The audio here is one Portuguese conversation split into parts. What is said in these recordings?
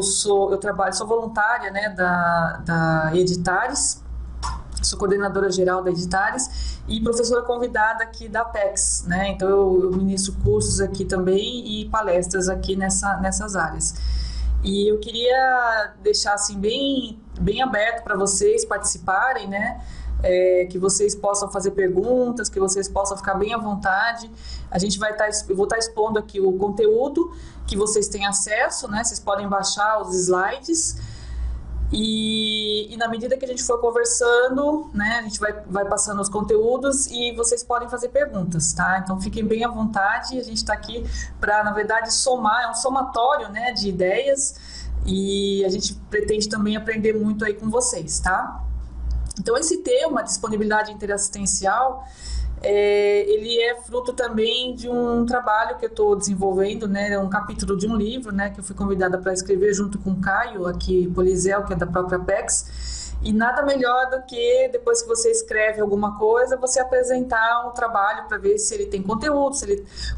sou voluntária, né, da Editares, sou coordenadora geral da Editares e professora convidada aqui da Apex, né? Então eu ministro cursos aqui também e palestras aqui nessas áreas. E eu queria deixar assim bem aberto para vocês participarem, né? Que vocês possam fazer perguntas, que vocês possam ficar bem à vontade. Eu vou estar expondo aqui o conteúdo que vocês têm acesso, né? Vocês podem baixar os slides e na medida que a gente for conversando, né? A gente vai passando os conteúdos e vocês podem fazer perguntas, tá? Então fiquem bem à vontade. A gente está aqui para, na verdade, somar, é um somatório, né, de ideias e a gente pretende também aprender muito aí com vocês, tá? Então, esse tema, disponibilidade interassistencial, ele é fruto também de um trabalho que eu estou desenvolvendo, né, um capítulo de um livro, né, que eu fui convidada para escrever junto com o Caio, aqui, Polizel, que é da própria Apex, e nada melhor do que, depois que você escreve alguma coisa, você apresentar um trabalho para ver se ele tem conteúdo,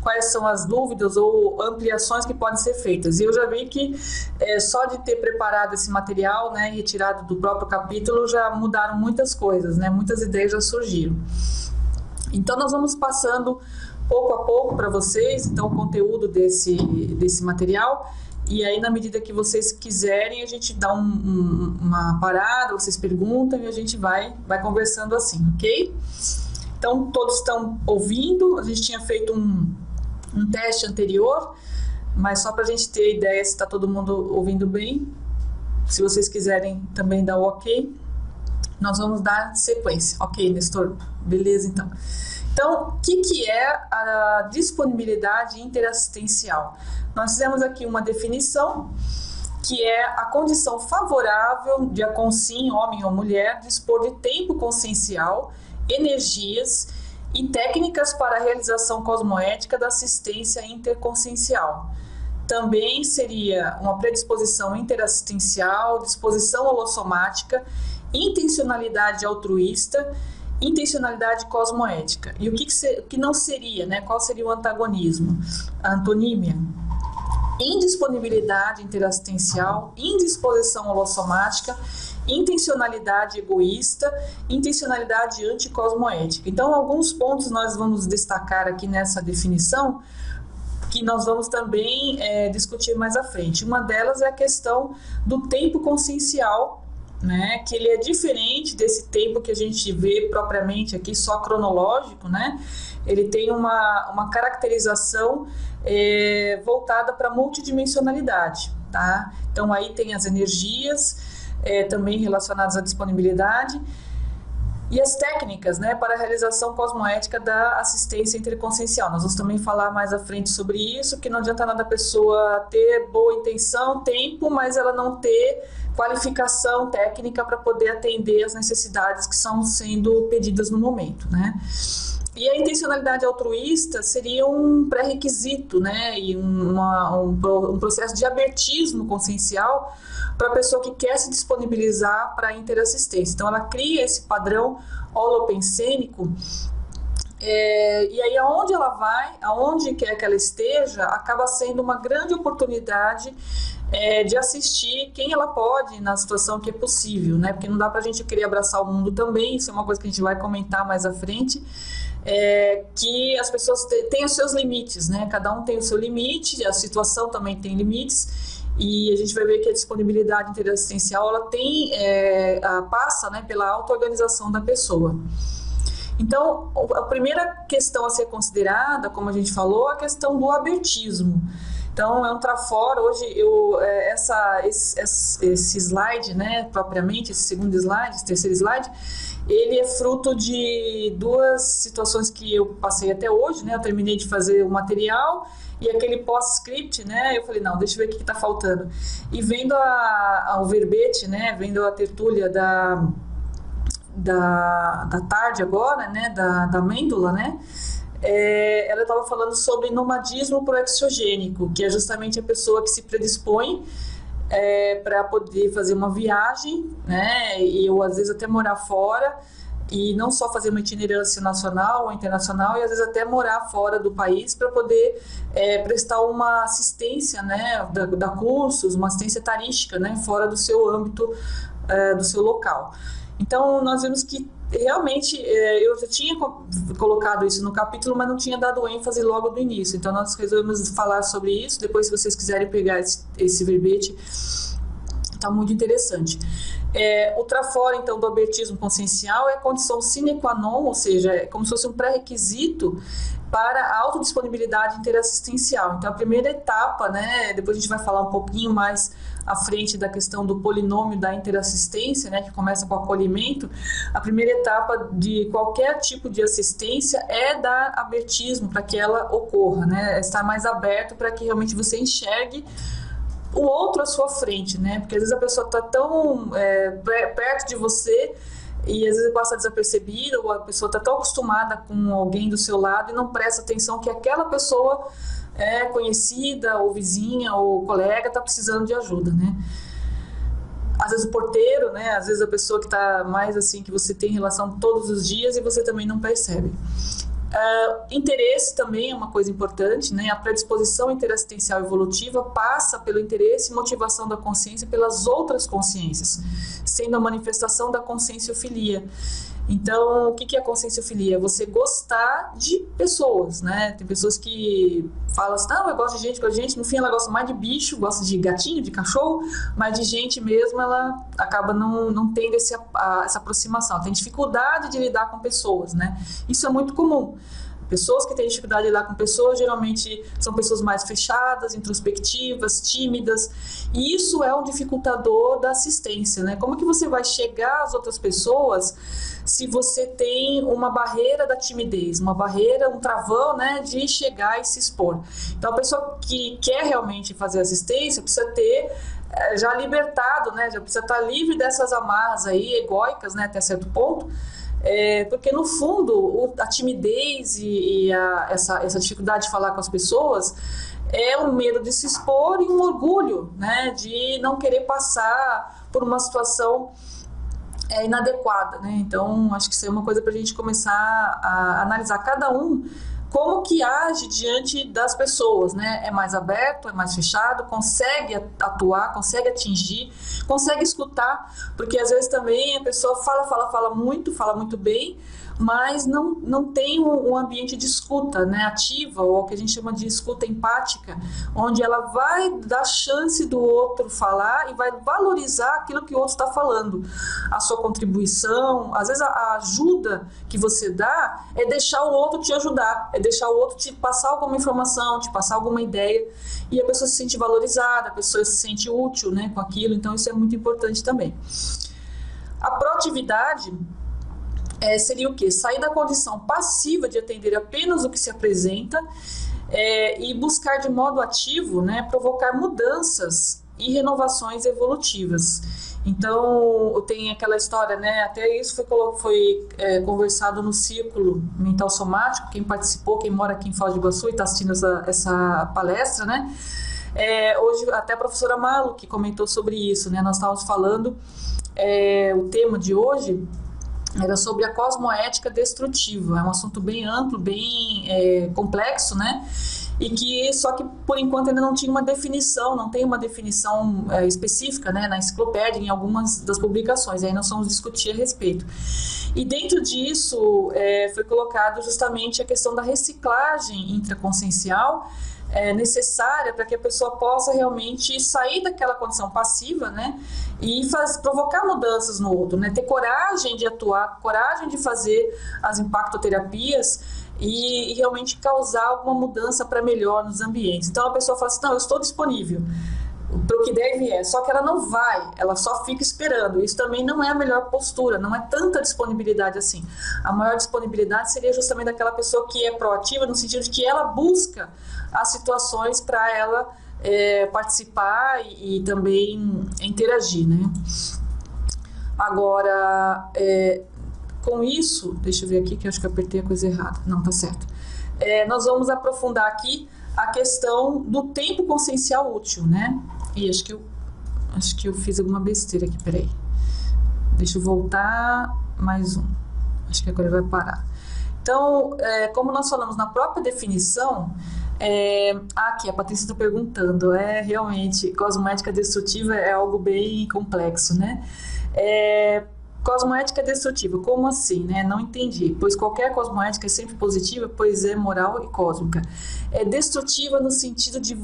quais são as dúvidas ou ampliações que podem ser feitas. E eu já vi que só de ter preparado esse material, né, retirado do próprio capítulo, já mudaram muitas coisas, né, muitas ideias já surgiram. Então, nós vamos passando pouco a pouco para vocês, então, o conteúdo desse material. E aí, na medida que vocês quiserem, a gente dá uma parada, vocês perguntam e a gente vai conversando assim, ok? Então, todos estão ouvindo. A gente tinha feito um teste anterior, mas só para a gente ter ideia se está todo mundo ouvindo bem. Se vocês quiserem também dar o ok, nós vamos dar sequência. Ok, Nestor? Beleza, então. Então, o que é a disponibilidade interassistencial? Nós fizemos aqui uma definição, que é a condição favorável de a consim, homem ou mulher, dispor de tempo consciencial, energias e técnicas para a realização cosmoética da assistência interconsciencial. Também seria uma predisposição interassistencial, disposição holossomática, intencionalidade altruísta, intencionalidade cosmoética. E o que não seria, né? Qual seria o antagonismo? A antonímia? Indisponibilidade interassistencial, indisposição holossomática, intencionalidade egoísta, intencionalidade anticosmoética. Então, alguns pontos nós vamos destacar aqui nessa definição, que nós vamos também discutir mais à frente. Uma delas é a questão do tempo consciencial, né, que ele é diferente desse tempo que a gente vê propriamente aqui, só cronológico, né? Ele tem uma caracterização voltada para a multidimensionalidade, tá? Então aí tem as energias também relacionadas à disponibilidade e as técnicas, né, para a realização cosmoética da assistência interconsciencial. Nós vamos também falar mais à frente sobre isso, que não adianta nada a pessoa ter boa intenção, tempo, mas ela não ter qualificação técnica para poder atender as necessidades que são sendo pedidas no momento, né? E a intencionalidade altruísta seria um pré-requisito, né, e um processo de abertismo consciencial para a pessoa que quer se disponibilizar para a interassistência. Então, ela cria esse padrão holopensênico, e aí aonde ela vai, aonde quer que ela esteja, acaba sendo uma grande oportunidade de assistir quem ela pode na situação que é possível, né? Porque não dá para a gente querer abraçar o mundo também, isso é uma coisa que a gente vai comentar mais à frente, que as pessoas têm os seus limites, né? Cada um tem o seu limite, a situação também tem limites, e a gente vai ver que a disponibilidade interassistencial ela passa, né, pela auto-organização da pessoa. Então, a primeira questão a ser considerada, como a gente falou, é a questão do abertismo. Então, é um trafora. Hoje, esse slide, né, propriamente, esse segundo slide, esse terceiro slide, ele é fruto de duas situações que eu passei até hoje, né? Eu terminei de fazer o material e aquele post-script, né? Eu falei, não, deixa eu ver o que está faltando. E vendo o verbete, né? Vendo a tertúlia da tarde agora, né? Da Mêndula, né? Ela estava falando sobre nomadismo proexogênico, que é justamente a pessoa que se predispõe para poder fazer uma viagem, né, e eu às vezes até morar fora, e não só fazer uma itinerância nacional ou internacional, e às vezes até morar fora do país para poder prestar uma assistência, né, dar cursos, uma assistência tarística, né, fora do seu âmbito, do seu local. Então, nós vemos que realmente eu já tinha colocado isso no capítulo, mas não tinha dado ênfase logo do início. Então, nós resolvemos falar sobre isso. Depois, se vocês quiserem pegar esse verbete, está muito interessante. Ultrafora, então, do abertismo consciencial é a condição sine qua non, ou seja, é como se fosse um pré-requisito para a autodisponibilidade interassistencial. Então, a primeira etapa, né, depois a gente vai falar um pouquinho mais à frente da questão do polinômio da interassistência, né, que começa com o acolhimento. A primeira etapa de qualquer tipo de assistência é dar abertismo para que ela ocorra, né, estar mais aberto para que realmente você enxergue o outro à sua frente, né, porque às vezes a pessoa está tão perto de você e às vezes passa desapercebida, ou a pessoa está tão acostumada com alguém do seu lado e não presta atenção que aquela pessoa conhecida, ou vizinha, ou colega está precisando de ajuda, né? Às vezes o porteiro, né? Às vezes a pessoa que está mais assim, que você tem relação todos os dias e você também não percebe. Interesse também é uma coisa importante, né? A predisposição interassistencial evolutiva passa pelo interesse e motivação da consciência pelas outras consciências, sendo a manifestação da conscienciofilia. Então, o que é a conscienciofilia? Você gostar de pessoas, né? Tem pessoas que falam assim, não, eu gosto de gente, no fim ela gosta mais de bicho, gosta de gatinho, de cachorro, mas de gente mesmo ela acaba não tendo essa aproximação, tem dificuldade de lidar com pessoas, né? Isso é muito comum. Pessoas que têm dificuldade de lidar com pessoas geralmente são pessoas mais fechadas, introspectivas, tímidas, e isso é um dificultador da assistência, né? Como que você vai chegar às outras pessoas se você tem uma barreira da timidez, uma barreira, um travão, né, de chegar e se expor? Então, a pessoa que quer realmente fazer assistência precisa ter já libertado, né, já precisa estar livre dessas amarras aí egóicas, né, até certo ponto. Porque no fundo a timidez e essa dificuldade de falar com as pessoas é um medo de se expor e um orgulho, né, de não querer passar por uma situação inadequada, né? Então acho que isso é uma coisa para a gente começar a analisar cada um como que age diante das pessoas, né? É mais aberto, é mais fechado, consegue atuar, consegue atingir, consegue escutar, porque às vezes também a pessoa fala muito bem, mas não tem um ambiente de escuta, né, ativa, ou o que a gente chama de escuta empática, onde ela vai dar chance do outro falar e vai valorizar aquilo que o outro está falando, a sua contribuição. Às vezes a ajuda que você dá é deixar o outro te ajudar, é deixar o outro te passar alguma informação, te passar alguma ideia, e a pessoa se sente valorizada, a pessoa se sente útil, né, com aquilo. Então isso é muito importante também. A proatividade seria o quê? Sair da condição passiva de atender apenas o que se apresenta e buscar de modo ativo, né, provocar mudanças e renovações evolutivas. Então, tem aquela história, né, até isso foi conversado no Círculo Mental Somático, quem participou, quem mora aqui em Foz do Iguaçu e está assistindo essa palestra, né, hoje até a professora Malu que comentou sobre isso, né, nós estávamos falando, o tema de hoje era sobre a cosmoética destrutiva. É um assunto bem amplo, bem complexo, né? Só que por enquanto ainda não tinha uma definição, não tem uma definição específica, né, na enciclopédia, em algumas das publicações. Aí nós vamos discutir a respeito. E dentro disso foi colocado justamente a questão da reciclagem intraconsciencial, necessária para que a pessoa possa realmente sair daquela condição passiva, né, e provocar mudanças no outro, né, ter coragem de atuar, coragem de fazer as impactoterapias e realmente causar alguma mudança para melhor nos ambientes. Então a pessoa fala assim, não, eu estou disponível para o que deve só que ela não vai, ela só fica esperando. Isso também não é a melhor postura, não é tanta disponibilidade assim. A maior disponibilidade seria justamente daquela pessoa que é proativa, no sentido de que ela busca as situações para ela participar e também interagir, né? Agora, com isso, deixa eu ver aqui que eu acho que eu apertei a coisa errada. Não, tá certo. Nós vamos aprofundar aqui a questão do tempo consciencial útil, né? E acho que eu fiz alguma besteira aqui, peraí. Deixa eu voltar mais um. Acho que agora ele vai parar. Então, como nós falamos na própria definição, aqui a Patrícia está perguntando, realmente, cosmoética destrutiva é algo bem complexo, né? Cosmoética destrutiva, como assim, né? Não entendi. Pois qualquer cosmoética é sempre positiva, pois é moral e cósmica. É destrutiva no sentido de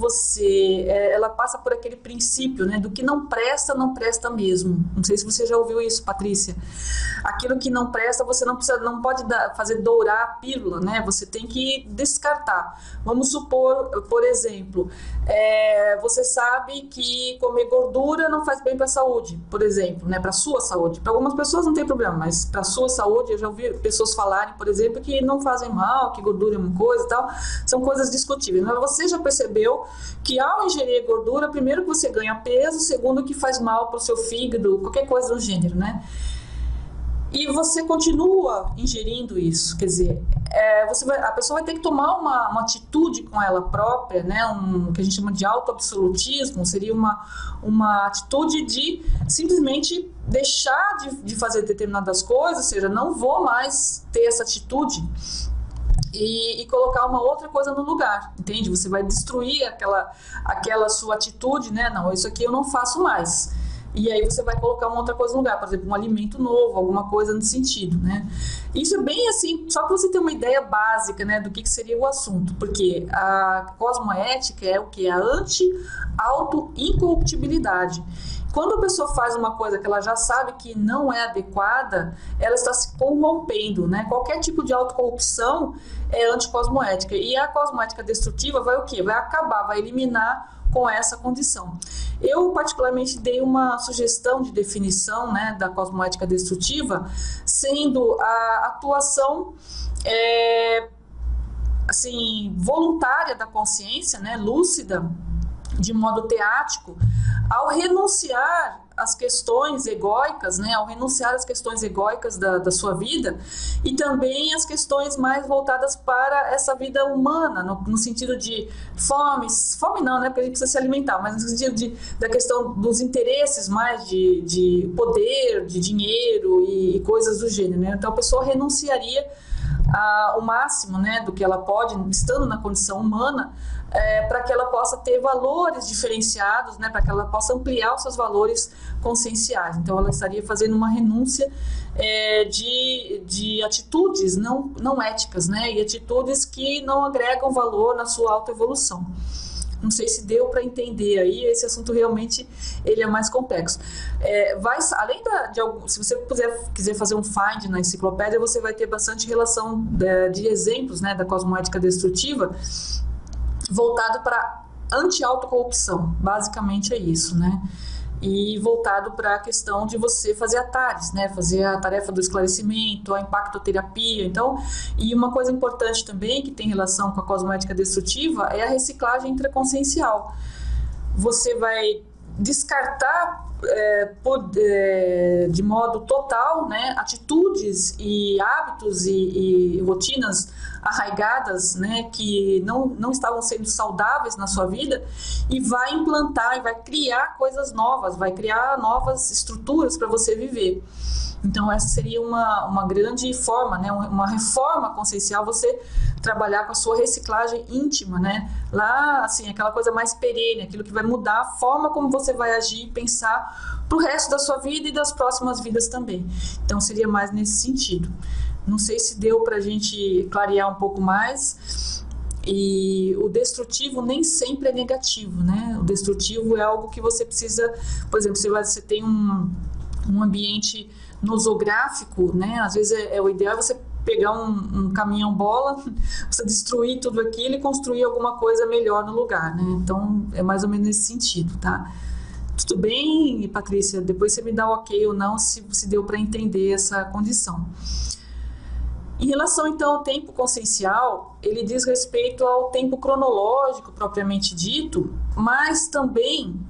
ela passa por aquele princípio, né? Do que não presta mesmo. Não sei se você já ouviu isso, Patrícia. Aquilo que não presta, você não pode fazer dourar a pílula, né? Você tem que descartar. Vamos supor, por exemplo, você sabe que comer gordura não faz bem para a saúde, por exemplo, né? Para a sua saúde. Para algumas pessoas não tem problema, mas para a sua saúde, eu já ouvi pessoas falarem, por exemplo, que não fazem mal, que gordura é uma coisa e tal, são coisas discutíveis. Mas você já percebeu que ao ingerir gordura, primeiro que você ganha peso, segundo que faz mal para o seu fígado, qualquer coisa do gênero, né? E você continua ingerindo isso, quer dizer, a pessoa vai ter que tomar uma atitude com ela própria, né, que a gente chama de autoabsolutismo, seria uma atitude de simplesmente deixar de fazer determinadas coisas, ou seja, não vou mais ter essa atitude e colocar uma outra coisa no lugar, entende? Você vai destruir aquela sua atitude, né, não, isso aqui eu não faço mais. E aí você vai colocar uma outra coisa no lugar, por exemplo, um alimento novo, alguma coisa nesse sentido, né? Isso é bem assim, só para você ter uma ideia básica, né, do que seria o assunto, porque a cosmoética é o que? A anti-auto-incorruptibilidade. Quando a pessoa faz uma coisa que ela já sabe que não é adequada, ela está se corrompendo, né? Qualquer tipo de autocorrupção é anticosmoética. E a cosmoética destrutiva vai o quê? Vai acabar, vai eliminar com essa condição. Eu, particularmente, dei uma sugestão de definição, né, da cosmoética destrutiva, sendo a atuação assim, voluntária da consciência, né, lúcida, de modo teático, ao renunciar às questões egóicas, né, ao renunciar às questões egóicas da sua vida e também as questões mais voltadas para essa vida humana, no sentido de fome não, né, porque a gente precisa se alimentar, mas no sentido da questão dos interesses mais de poder, de dinheiro e coisas do gênero, né? Então a pessoa renunciaria o máximo, né, do que ela pode, estando na condição humana, para que ela possa ter valores diferenciados, né, para que ela possa ampliar os seus valores conscienciais. Então, ela estaria fazendo uma renúncia de atitudes não éticas, né, e atitudes que não agregam valor na sua autoevolução. Não sei se deu para entender aí, esse assunto realmente ele é mais complexo. Além se você quiser fazer um find na enciclopédia, você vai ter bastante relação de exemplos, né, da cosmoética destrutiva, voltado para anti-autocorrupção, basicamente é isso, né? E voltado para a questão de você fazer a TARES, né? Fazer a tarefa do esclarecimento, a impactoterapia. Então, e uma coisa importante também que tem relação com a cosmoética destrutiva é a reciclagem intraconsciencial. Você vai descartar de modo total, né, atitudes e hábitos e rotinas arraigadas, né, que não estavam sendo saudáveis na sua vida, e vai implantar e vai criar coisas novas, vai criar novas estruturas para você viver. Então essa seria uma grande forma, né, uma reforma consciencial, você trabalhar com a sua reciclagem íntima, né, lá assim, aquela coisa mais perene, aquilo que vai mudar a forma como você vai agir e pensar para o resto da sua vida e das próximas vidas também. Então seria mais nesse sentido. Não sei se deu para a gente clarear um pouco mais. E o destrutivo nem sempre é negativo, né? O destrutivo é algo que você precisa, por exemplo, você tem um ambiente nosográfico, né? Às vezes o ideal é você pegar um caminhão-bola, você destruir tudo aquilo e construir alguma coisa melhor no lugar, né? Então é mais ou menos nesse sentido, tá? Tudo bem, Patrícia? Depois você me dá o ok ou não, se deu para entender essa condição. Em relação, então, ao tempo consciencial, ele diz respeito ao tempo cronológico, propriamente dito, mas também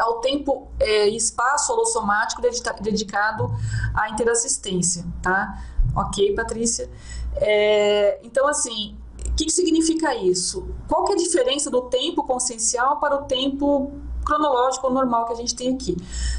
ao tempo e espaço holossomático dedicado à interassistência, tá? Ok, Patrícia? Então, assim, o que significa isso? Qual que é a diferença do tempo consciencial para o tempo cronológico normal que a gente tem aqui.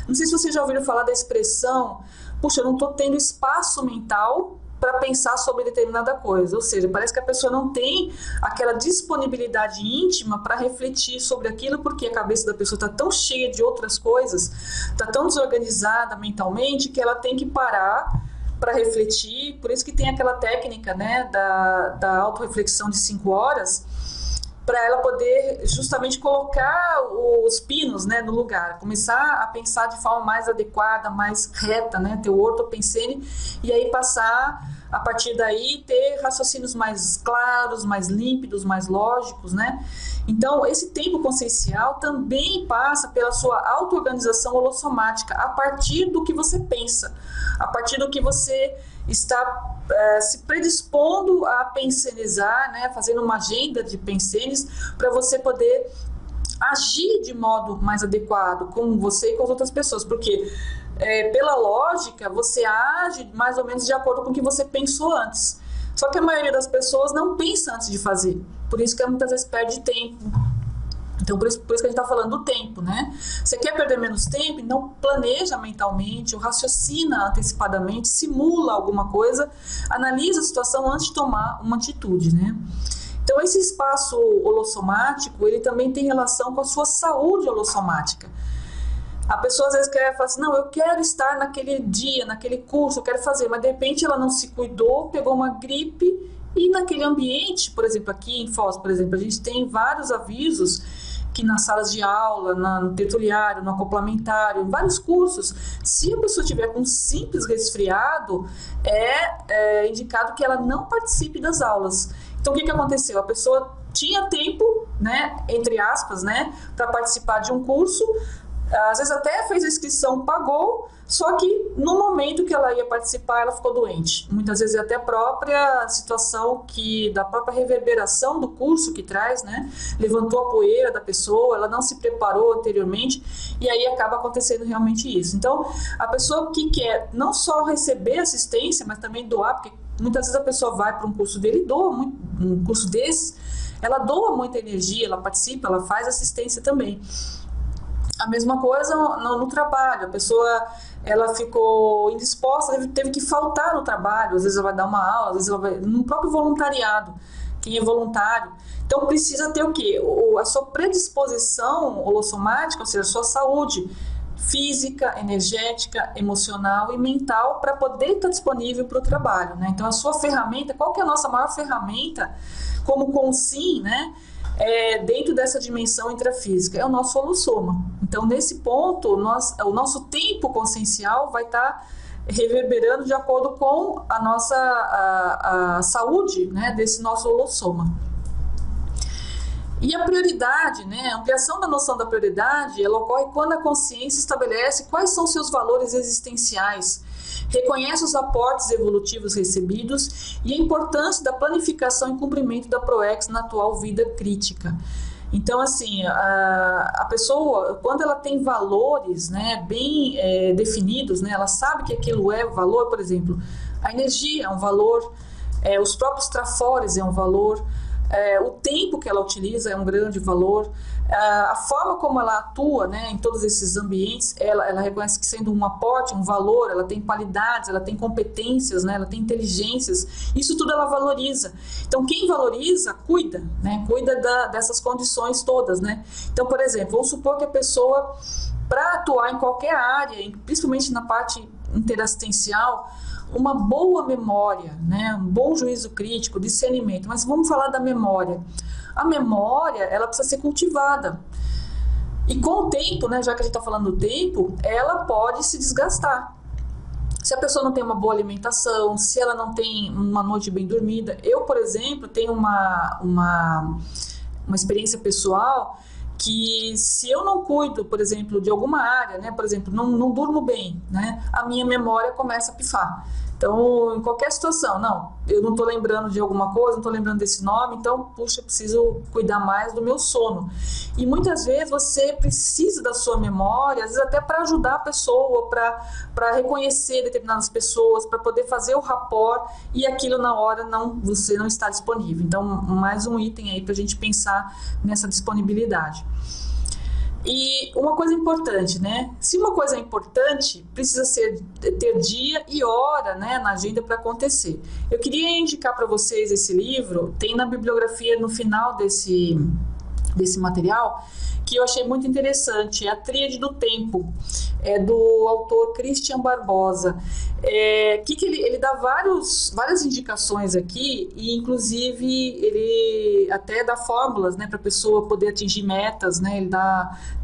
Não sei se vocês já ouviram falar da expressão, puxa, eu não estou tendo espaço mental para pensar sobre determinada coisa, ou seja, parece que a pessoa não tem aquela disponibilidade íntima para refletir sobre aquilo, porque a cabeça da pessoa está tão cheia de outras coisas, está tão desorganizada mentalmente, que ela tem que parar para refletir. Por isso que tem aquela técnica, né, da autorreflexão de 5 horas, para ela poder justamente colocar os pinos, né, no lugar, começar a pensar de forma mais adequada, mais reta, né, ter o ortopensene, e aí passar, a partir daí, ter raciocínios mais claros, mais límpidos, mais lógicos, né. Então, esse tempo consciencial também passa pela sua auto-organização holossomática, a partir do que você pensa, a partir do que você está se predispondo a pensenizar, né, fazendo uma agenda de pensenes para você poder agir de modo mais adequado com você e com as outras pessoas, porque pela lógica você age mais ou menos de acordo com o que você pensou antes, só que a maioria das pessoas não pensa antes de fazer, por isso que muitas vezes perde tempo. Então, por isso que a gente está falando do tempo, né? Você quer perder menos tempo? Então, planeja mentalmente, ou raciocina antecipadamente, simula alguma coisa, analisa a situação antes de tomar uma atitude, né? Então, esse espaço holossomático, ele também tem relação com a sua saúde holossomática. A pessoa às vezes quer falar assim, não, eu quero estar naquele dia, naquele curso, eu quero fazer, mas de repente ela não se cuidou, pegou uma gripe, e naquele ambiente, por exemplo, aqui em Foz, por exemplo, a gente tem vários avisos que nas salas de aula, no tertuliário, no acoplamentário, em vários cursos, se a pessoa tiver com um simples resfriado, é indicado que ela não participe das aulas. Então, o que aconteceu? A pessoa tinha tempo, né, entre aspas, né, para participar de um curso, às vezes até fez a inscrição, pagou, só que no momento que ela ia participar, ela ficou doente. Muitas vezes até a própria situação da própria reverberação do curso que traz, né? Levantou a poeira da pessoa, ela não se preparou anteriormente, e aí acaba acontecendo realmente isso. Então, a pessoa que quer não só receber assistência, mas também doar, porque muitas vezes a pessoa vai para um curso dele e doa muito, um curso desse, ela doa muita energia, ela participa, ela faz assistência também. A mesma coisa no trabalho, a pessoa ela ficou indisposta, teve que faltar no trabalho, às vezes ela vai dar uma aula, às vezes ela vai no próprio voluntariado, quem é voluntário. Então precisa ter o quê? A sua predisposição holossomática, ou seja, a sua saúde física, energética, emocional e mental para poder estar disponível para o trabalho, né? Então a sua ferramenta, qual que é a nossa maior ferramenta como consim, né? Dentro dessa dimensão intrafísica, é o nosso holossoma. Então, nesse ponto, o nosso tempo consciencial vai estar reverberando de acordo com a nossa a saúde, né, desse nosso holossoma. E a prioridade, né, a ampliação da noção da prioridade, ela ocorre quando a consciência estabelece quais são seus valores existenciais, reconhece os aportes evolutivos recebidos e a importância da planificação e cumprimento da PROEX na atual vida crítica. Então, assim, a pessoa, quando ela tem valores, né, bem definidos, né, ela sabe que aquilo é valor, por exemplo, a energia é um valor, os próprios trafores é um valor, o tempo que ela utiliza é um grande valor, a forma como ela atua, né, em todos esses ambientes, ela reconhece que sendo um aporte, um valor, ela tem qualidades, ela tem competências, né, ela tem inteligências, isso tudo ela valoriza. Então quem valoriza, cuida, né, cuida dessas condições todas, né. Então, por exemplo, vamos supor que a pessoa, para atuar em qualquer área, principalmente na parte interassistencial, uma boa memória, né, um bom juízo crítico, discernimento, mas vamos falar da memória. A memória, ela precisa ser cultivada. E com o tempo, né, já que a gente está falando do tempo, ela pode se desgastar. Se a pessoa não tem uma boa alimentação, se ela não tem uma noite bem dormida. Eu, por exemplo, tenho uma experiência pessoal que se eu não cuido, por exemplo, de alguma área, né, por exemplo, não durmo bem, né, a minha memória começa a pifar. Então, em qualquer situação, não, eu não estou lembrando de alguma coisa, não estou lembrando desse nome, então, puxa, eu preciso cuidar mais do meu sono. E muitas vezes você precisa da sua memória, às vezes até para ajudar a pessoa, para reconhecer determinadas pessoas, para poder fazer o rapport e aquilo na hora você não está disponível. Então, mais um item aí para a gente pensar nessa disponibilidade. E uma coisa importante, né? Se uma coisa é importante, precisa ter dia e hora, né, na agenda para acontecer. Eu queria indicar para vocês esse livro, tem na bibliografia no final desse material, que eu achei muito interessante, é A Tríade do Tempo, é do autor Christian Barbosa. Ele dá várias indicações aqui, e inclusive ele até dá fórmulas, né, para a pessoa poder atingir metas, né?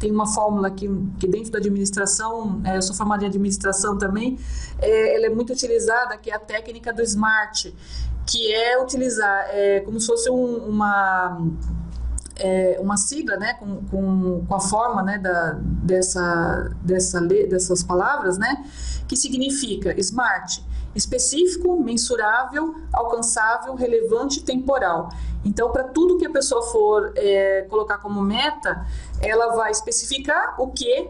Tem uma fórmula que dentro da administração, eu sou formada em administração também, ela é muito utilizada, que é a técnica do SMART, que é utilizar como se fosse uma sigla, né, com a forma, né, dessas palavras, né, que significa SMART: específico, mensurável, alcançável, relevante e temporal. Então, para tudo que a pessoa for colocar como meta, ela vai especificar o que,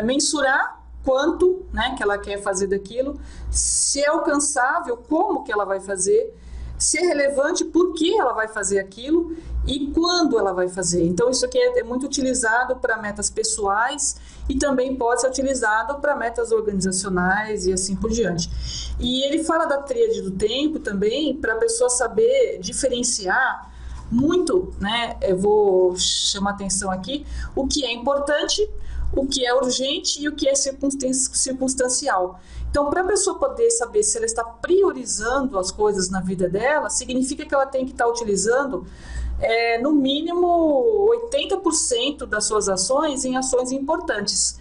mensurar quanto, né, que ela quer fazer daquilo, se é alcançável, como que ela vai fazer, se é relevante, por que ela vai fazer aquilo e quando ela vai fazer. Então, isso aqui é muito utilizado para metas pessoais e também pode ser utilizado para metas organizacionais e assim por diante. E ele fala da tríade do tempo também, para a pessoa saber diferenciar muito, né? Eu vou chamar atenção aqui, o que é importante, o que é urgente e o que é circunstancial. Então, para a pessoa poder saber se ela está priorizando as coisas na vida dela, significa que ela tem que estar utilizando, no mínimo, 80% das suas ações em ações importantes.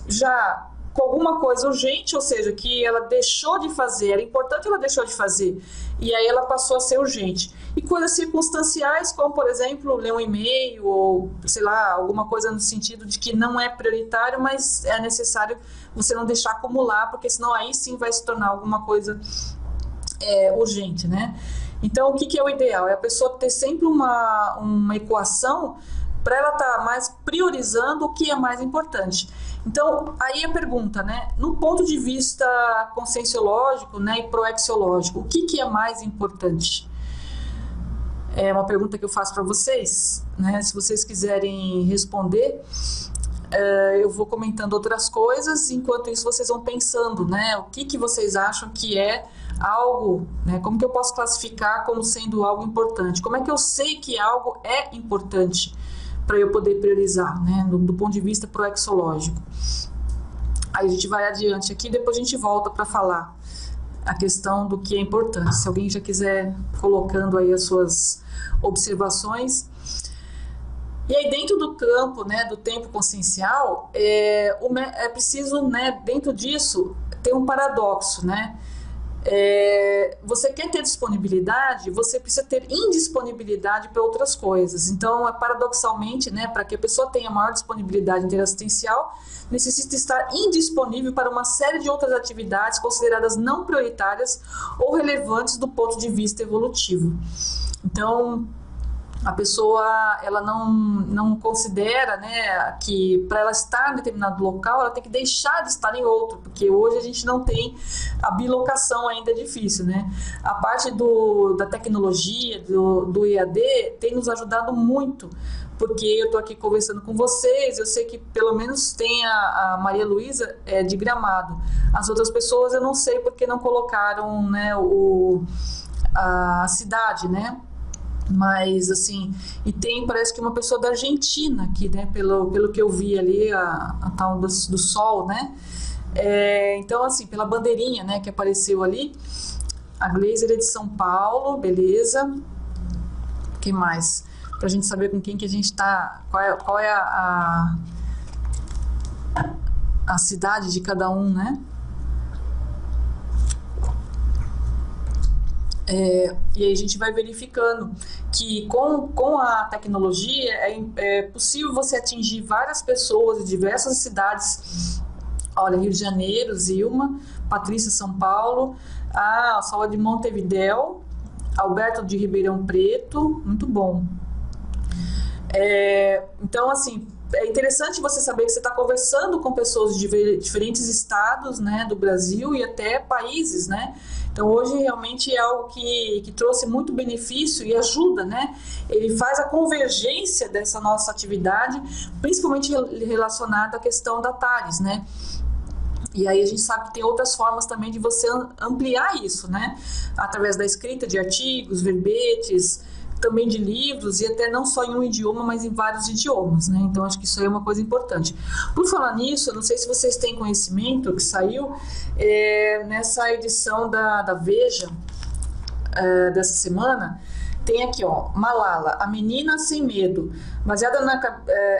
Já com alguma coisa urgente, ou seja, que ela deixou de fazer, era importante, ela deixou de fazer, e aí ela passou a ser urgente. E coisas circunstanciais, como, por exemplo, ler um e-mail, ou, sei lá, alguma coisa no sentido de que não é prioritário, mas é necessário você não deixar acumular, porque senão aí sim vai se tornar alguma coisa urgente, né? Então, o que é o ideal? É a pessoa ter sempre uma equação para ela estar mais priorizando o que é mais importante. Então, aí a pergunta, né? No ponto de vista conscienciológico, né, e proexiológico, o que é mais importante? É uma pergunta que eu faço para vocês, né? Se vocês quiserem responder, eu vou comentando outras coisas, enquanto isso vocês vão pensando, né? O que vocês acham que é algo, né? Como que eu posso classificar como sendo algo importante? Como é que eu sei que algo é importante para eu poder priorizar, né? Do ponto de vista proexológico. Aí a gente vai adiante aqui, depois a gente volta para falar a questão do que é importante. Se alguém já quiser colocando aí as suas observações. E aí, dentro do campo, né, do tempo consciencial, é preciso, né, dentro disso, ter um paradoxo, né? Você quer ter disponibilidade, você precisa ter indisponibilidade para outras coisas. Então, paradoxalmente, né, para que a pessoa tenha maior disponibilidade interassistencial, necessita estar indisponível para uma série de outras atividades consideradas não prioritárias ou relevantes do ponto de vista evolutivo. Então, a pessoa, ela não considera, né, que para ela estar em determinado local, ela tem que deixar de estar em outro, porque hoje a gente não tem a bilocação, ainda é difícil, né? A parte da tecnologia, do EAD, tem nos ajudado muito, porque eu estou aqui conversando com vocês, eu sei que pelo menos tem a Maria Luísa de Gramado. As outras pessoas eu não sei porque não colocaram, né, a cidade, né? Mas, assim, e tem, parece que uma pessoa da Argentina aqui, né, pelo que eu vi ali, a tal do sol, né, então, assim, pela bandeirinha, né, que apareceu ali, a Gleiser é de São Paulo, beleza, quem mais? Pra gente saber com quem que a gente tá, qual é a cidade de cada um, né. E aí a gente vai verificando que com a tecnologia é possível você atingir várias pessoas de diversas cidades. Olha, Rio de Janeiro, Zilma, Patrícia, São Paulo, a Saúde de Montevidéu, Alberto de Ribeirão Preto, muito bom. Então, assim, é interessante você saber que você está conversando com pessoas de diferentes estados, né, do Brasil e até países, né, Então, hoje realmente é algo que trouxe muito benefício e ajuda, né? Ele faz a convergência dessa nossa atividade, principalmente relacionada à questão da TARES, né? E aí a gente sabe que tem outras formas também de você ampliar isso, né? Através da escrita de artigos, verbetes, também de livros, e até não só em um idioma, mas em vários idiomas, né? Então acho que isso aí é uma coisa importante. Por falar nisso, eu não sei se vocês têm conhecimento que saiu nessa edição da Veja dessa semana. Tem aqui, ó, Malala, a menina sem medo,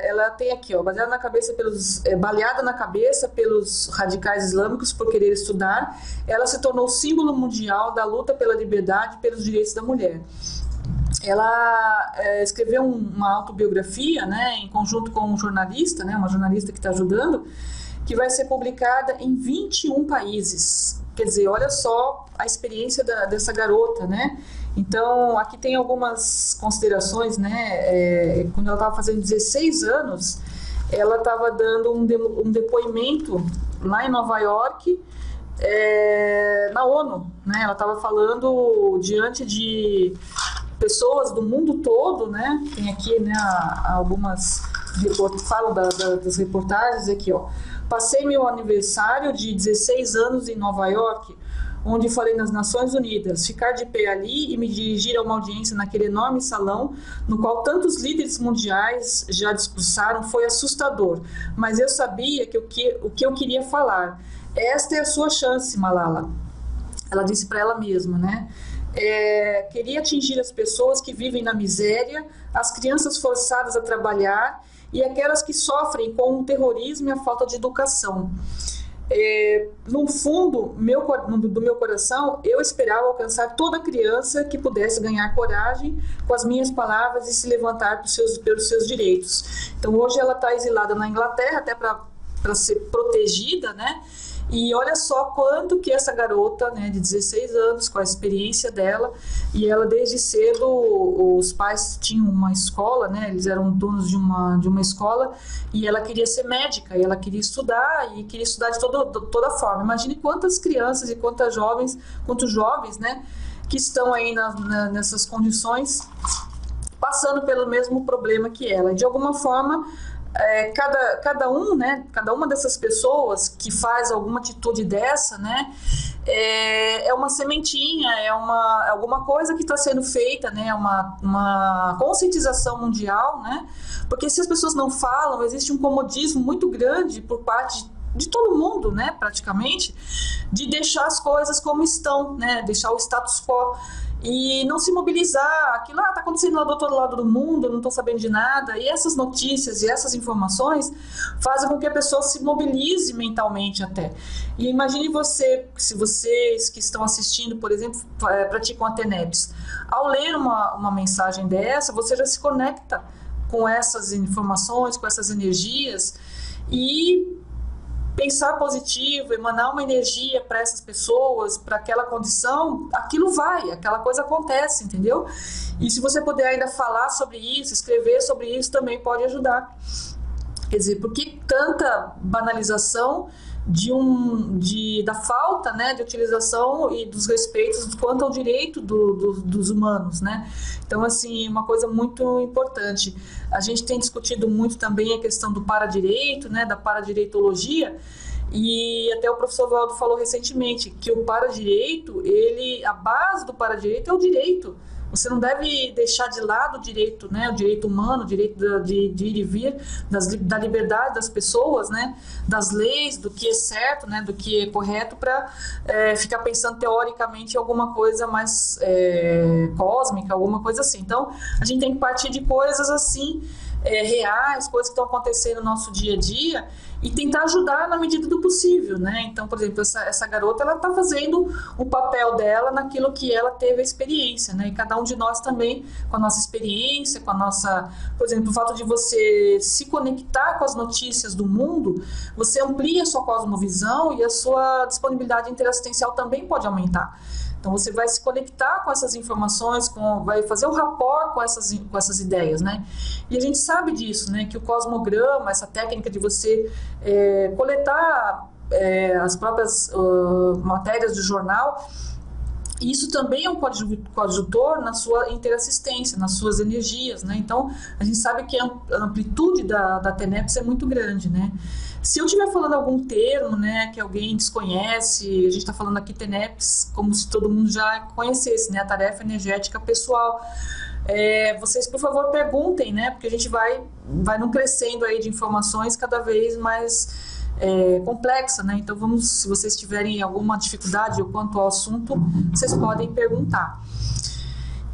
ela tem aqui, ó, baleada na cabeça pelos radicais islâmicos por querer estudar, ela se tornou símbolo mundial da luta pela liberdade e pelos direitos da mulher. Ela escreveu uma autobiografia, né, em conjunto com um jornalista, né, uma jornalista que está ajudando, que vai ser publicada em 21 países. Quer dizer, olha só a experiência dessa garota, né? Então, aqui tem algumas considerações, né? Quando ela estava fazendo 16 anos, ela estava dando um depoimento lá em Nova York, na ONU, né? Ela estava falando diante de pessoas do mundo todo, né? Tem aqui, né, algumas falam das reportagens aqui, ó. Passei meu aniversário de 16 anos em Nova York, onde falei nas Nações Unidas. Ficar de pé ali e me dirigir a uma audiência naquele enorme salão, no qual tantos líderes mundiais já discursaram, foi assustador. Mas eu sabia o que eu queria falar. Esta é a sua chance, Malala. Ela disse para ela mesma, né? Queria atingir as pessoas que vivem na miséria, as crianças forçadas a trabalhar e aquelas que sofrem com o terrorismo e a falta de educação. No fundo do meu coração, eu esperava alcançar toda criança que pudesse ganhar coragem com as minhas palavras e se levantar pelos seus direitos. Então, hoje ela está exilada na Inglaterra, até para ser protegida, né? E olha só quanto que essa garota, né, de 16 anos, com a experiência dela, e ela desde cedo, os pais tinham uma escola, né, eles eram donos de uma escola, e ela queria ser médica, e ela queria estudar de toda forma. Imagine quantas crianças e quantos jovens, né, que estão aí nessas condições, passando pelo mesmo problema que ela. De alguma forma, cada uma dessas pessoas que faz alguma atitude dessa, né, é uma sementinha, alguma coisa que está sendo feita, né, uma conscientização mundial, né, porque se as pessoas não falam, existe um comodismo muito grande por parte de todo mundo, né, praticamente, de deixar as coisas como estão, né, deixar o status quo e não se mobilizar. Aquilo está acontecendo lá do outro lado do mundo, eu não estou sabendo de nada. E essas notícias e essas informações fazem com que a pessoa se mobilize mentalmente até. E imagine se vocês que estão assistindo, por exemplo, praticam a TENEPS. Ao ler uma mensagem dessa, você já se conecta com essas informações, com essas energias e pensar positivo, emanar uma energia para essas pessoas, para aquela condição, aquela coisa acontece, entendeu? E se você puder ainda falar sobre isso, escrever sobre isso, também pode ajudar. Quer dizer, por que tanta banalização da falta, né, de utilização e dos respeitos quanto ao direito dos humanos, né? Então, assim, uma coisa muito importante. A gente tem discutido muito também a questão do paradireito, né, da paradireitologia, e até o professor Valdo falou recentemente que o paradireito, a base do paradireito é o direito. Você não deve deixar de lado o direito, né, o direito humano, o direito de ir e vir, da liberdade das pessoas, né, das leis, do que é certo, né, do que é correto, para ficar pensando teoricamente em alguma coisa mais cósmica, alguma coisa assim. Então, a gente tem que partir de coisas assim, reais, coisas que estão acontecendo no nosso dia a dia, e tentar ajudar na medida do possível, né? Então, por exemplo, essa garota, ela está fazendo o papel dela naquilo que ela teve a experiência, né? E cada um de nós também, com a nossa experiência, por exemplo, o fato de você se conectar com as notícias do mundo, você amplia a sua cosmovisão e a sua disponibilidade interassistencial também pode aumentar. Então, você vai se conectar com essas informações, vai fazer um rapport com essas ideias, né? E a gente sabe disso, né? Que o cosmograma, essa técnica de você coletar as próprias matérias do jornal, E isso também é um coadjutor na sua interassistência, nas suas energias, né? Então, a gente sabe que a amplitude da TENEPS é muito grande, né? Se eu estiver falando algum termo, né, que alguém desconhece, a gente está falando aqui TENEPS como se todo mundo já conhecesse, né? A tarefa energética pessoal. Vocês, por favor, perguntem, né? Porque a gente vai num crescendo aí de informações cada vez mais complexa, né? Então se vocês tiverem alguma dificuldade quanto ao assunto, vocês podem perguntar.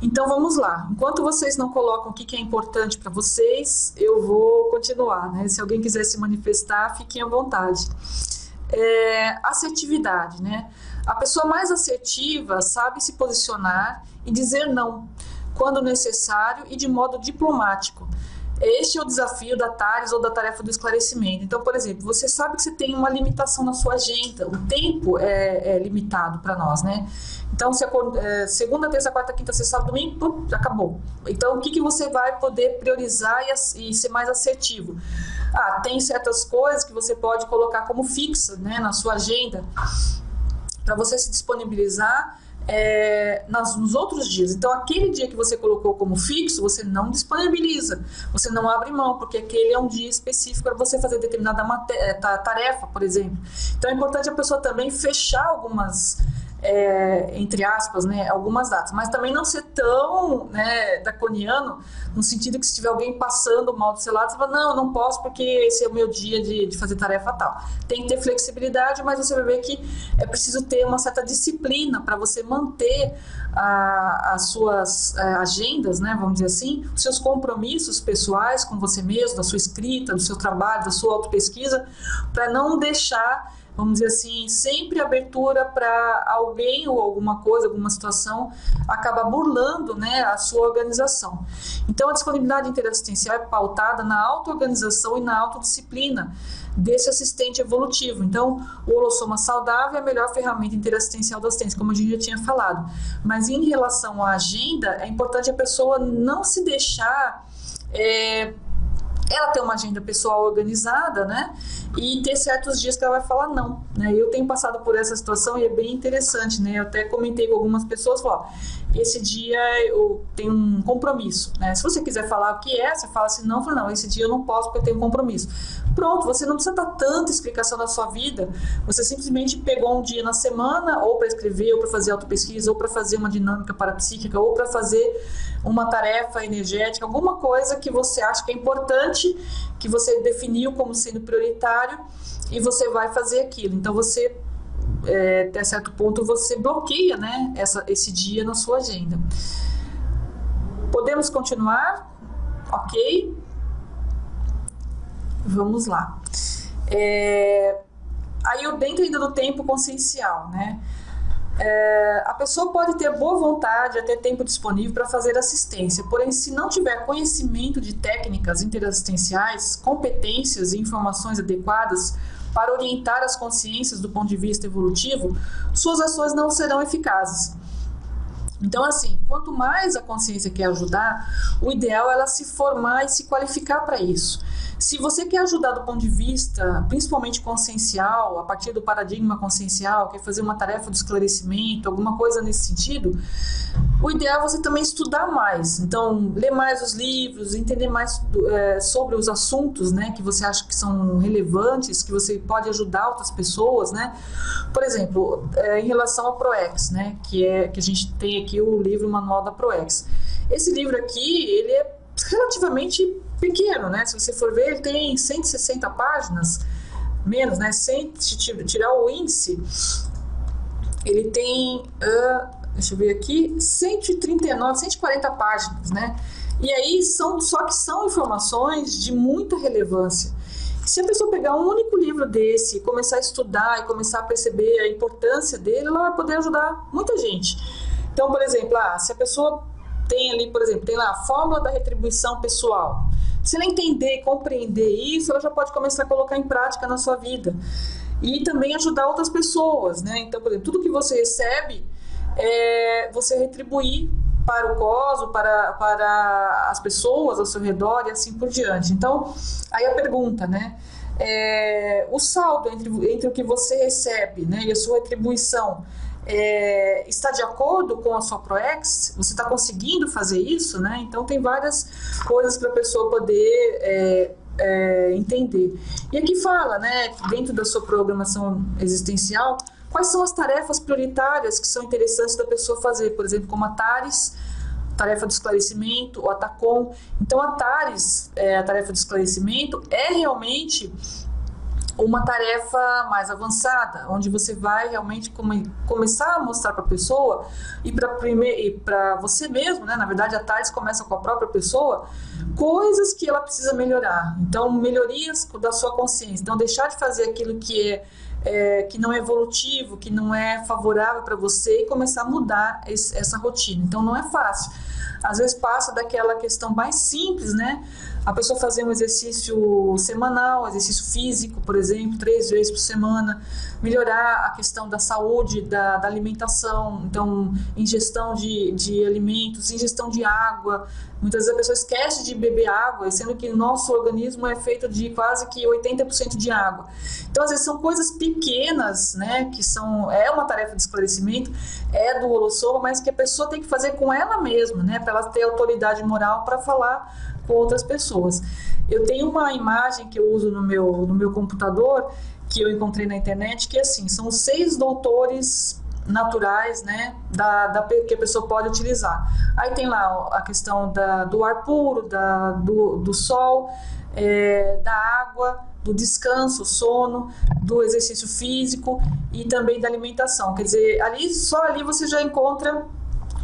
Então vamos lá. Enquanto vocês não colocam o que é importante para vocês, eu vou continuar, né? Se alguém quiser se manifestar, fiquem à vontade. Assertividade, né? A pessoa mais assertiva sabe se posicionar e dizer não quando necessário e de modo diplomático. Este é o desafio da TARES ou da tarefa do esclarecimento. Então, por exemplo, você sabe que você tem uma limitação na sua agenda, o tempo é limitado para nós, né? Então, segunda, terça, quarta, quinta, sexta, sábado, domingo, acabou. Então, o que você vai poder priorizar e ser mais assertivo? Tem certas coisas que você pode colocar como fixa, né, na sua agenda, para você se disponibilizar nos outros dias. Então, aquele dia que você colocou como fixo, você não disponibiliza, você não abre mão, porque aquele é um dia específico para você fazer determinada tarefa, por exemplo. Então, é importante a pessoa também fechar algumas, entre aspas, né, algumas datas, mas também não ser tão, né, draconiano, no sentido que se tiver alguém passando mal do seu lado, você fala, não, eu não posso porque esse é o meu dia de fazer tarefa tal. Tem que ter flexibilidade, mas você vai ver que é preciso ter uma certa disciplina para você manter as suas agendas, né, vamos dizer assim, os seus compromissos pessoais com você mesmo, da sua escrita, do seu trabalho, da sua autopesquisa, para não deixar, vamos dizer assim, sempre abertura para alguém ou alguma coisa, alguma situação acabar burlando, né, a sua organização. Então, a disponibilidade interassistencial é pautada na auto-organização e na autodisciplina desse assistente evolutivo. Então, o holossoma saudável é a melhor ferramenta interassistencial da assistência, como a gente já tinha falado. Mas em relação à agenda, é importante a pessoa não se deixar... ela ter uma agenda pessoal organizada, né? E ter certos dias que ela vai falar não, né? Eu tenho passado por essa situação e é bem interessante, né? Eu até comentei com algumas pessoas, esse dia eu tenho um compromisso, né? Se você quiser falar o que você fala assim, não, não, esse dia eu não posso porque eu tenho um compromisso. Pronto, você não precisa dar tanta explicação da sua vida, você simplesmente pegou um dia na semana, ou para escrever, ou para fazer autopesquisa, ou para fazer uma dinâmica parapsíquica, ou para fazer uma tarefa energética, alguma coisa que você acha que é importante, que você definiu como sendo prioritário, e você vai fazer aquilo. Então você, até certo ponto, você bloqueia, né, esse dia na sua agenda. Podemos continuar? Ok? Vamos lá. Aí eu dentro ainda do tempo consciencial, né? A pessoa pode ter boa vontade, até tempo disponível para fazer assistência, porém, se não tiver conhecimento de técnicas interassistenciais, competências e informações adequadas para orientar as consciências do ponto de vista evolutivo, suas ações não serão eficazes. Então, assim, quanto mais a consciência quer ajudar, o ideal é ela se formar e se qualificar para isso. Se você quer ajudar do ponto de vista, principalmente consciencial, a partir do paradigma consciencial, quer fazer uma tarefa de esclarecimento, alguma coisa nesse sentido, o ideal é você também estudar mais. Então, ler mais os livros, entender mais sobre os assuntos, né, que você acha que são relevantes, que você pode ajudar outras pessoas, né? Por exemplo, em relação ao ProEx, né, que a gente tem aqui o livro Manual da ProEx. Esse livro aqui, ele é relativamente pequeno, né? Se você for ver, ele tem 160 páginas, menos, né? Sem tirar o índice, ele tem, deixa eu ver aqui, 139, 140 páginas, né? E aí, só que são informações de muita relevância. Se a pessoa pegar um único livro desse, começar a estudar e começar a perceber a importância dele, ela vai poder ajudar muita gente. Então, por exemplo, se a pessoa tem ali, por exemplo, tem lá a fórmula da retribuição pessoal. Se ela entender e compreender isso, ela já pode começar a colocar em prática na sua vida. E também ajudar outras pessoas, né? Então, por exemplo, tudo que você recebe, você retribuir para o cosmos, para as pessoas ao seu redor e assim por diante. Então, aí a pergunta, né? O saldo entre o que você recebe, né, e a sua retribuição, está de acordo com a sua ProEx? Você está conseguindo fazer isso, né? Então tem várias coisas para a pessoa poder entender. E aqui fala, né, dentro da sua programação existencial, quais são as tarefas prioritárias que são interessantes da pessoa fazer, por exemplo, como a TARES, tarefa de esclarecimento, ou a TACOM. Então a TARES, a tarefa de esclarecimento, é realmente uma tarefa mais avançada, onde você vai realmente começar a mostrar para a pessoa e para você mesmo, né? Na verdade, a TARES começa com a própria pessoa, coisas que ela precisa melhorar. Então, melhorias da sua consciência. Então, deixar de fazer aquilo que não é evolutivo, que não é favorável para você, e começar a mudar essa rotina. Então, não é fácil. Às vezes passa daquela questão mais simples, né? A pessoa fazer um exercício semanal, exercício físico, por exemplo, 3 vezes por semana, melhorar a questão da saúde, da alimentação, então, ingestão de alimentos, ingestão de água. Muitas vezes a pessoa esquece de beber água, sendo que o nosso organismo é feito de quase que 80% de água. Então, às vezes, são coisas pequenas, né, que é uma tarefa de esclarecimento, é do Holossoma, mas que a pessoa tem que fazer com ela mesma, né, para ela ter autoridade moral para falar com outras pessoas. Eu tenho uma imagem que eu uso no meu computador, que eu encontrei na internet, que assim, são 6 doutores naturais, né, que a pessoa pode utilizar. Aí tem lá a questão do ar puro, do sol, da água, do descanso, sono, do exercício físico e também da alimentação. Quer dizer, só ali você já encontra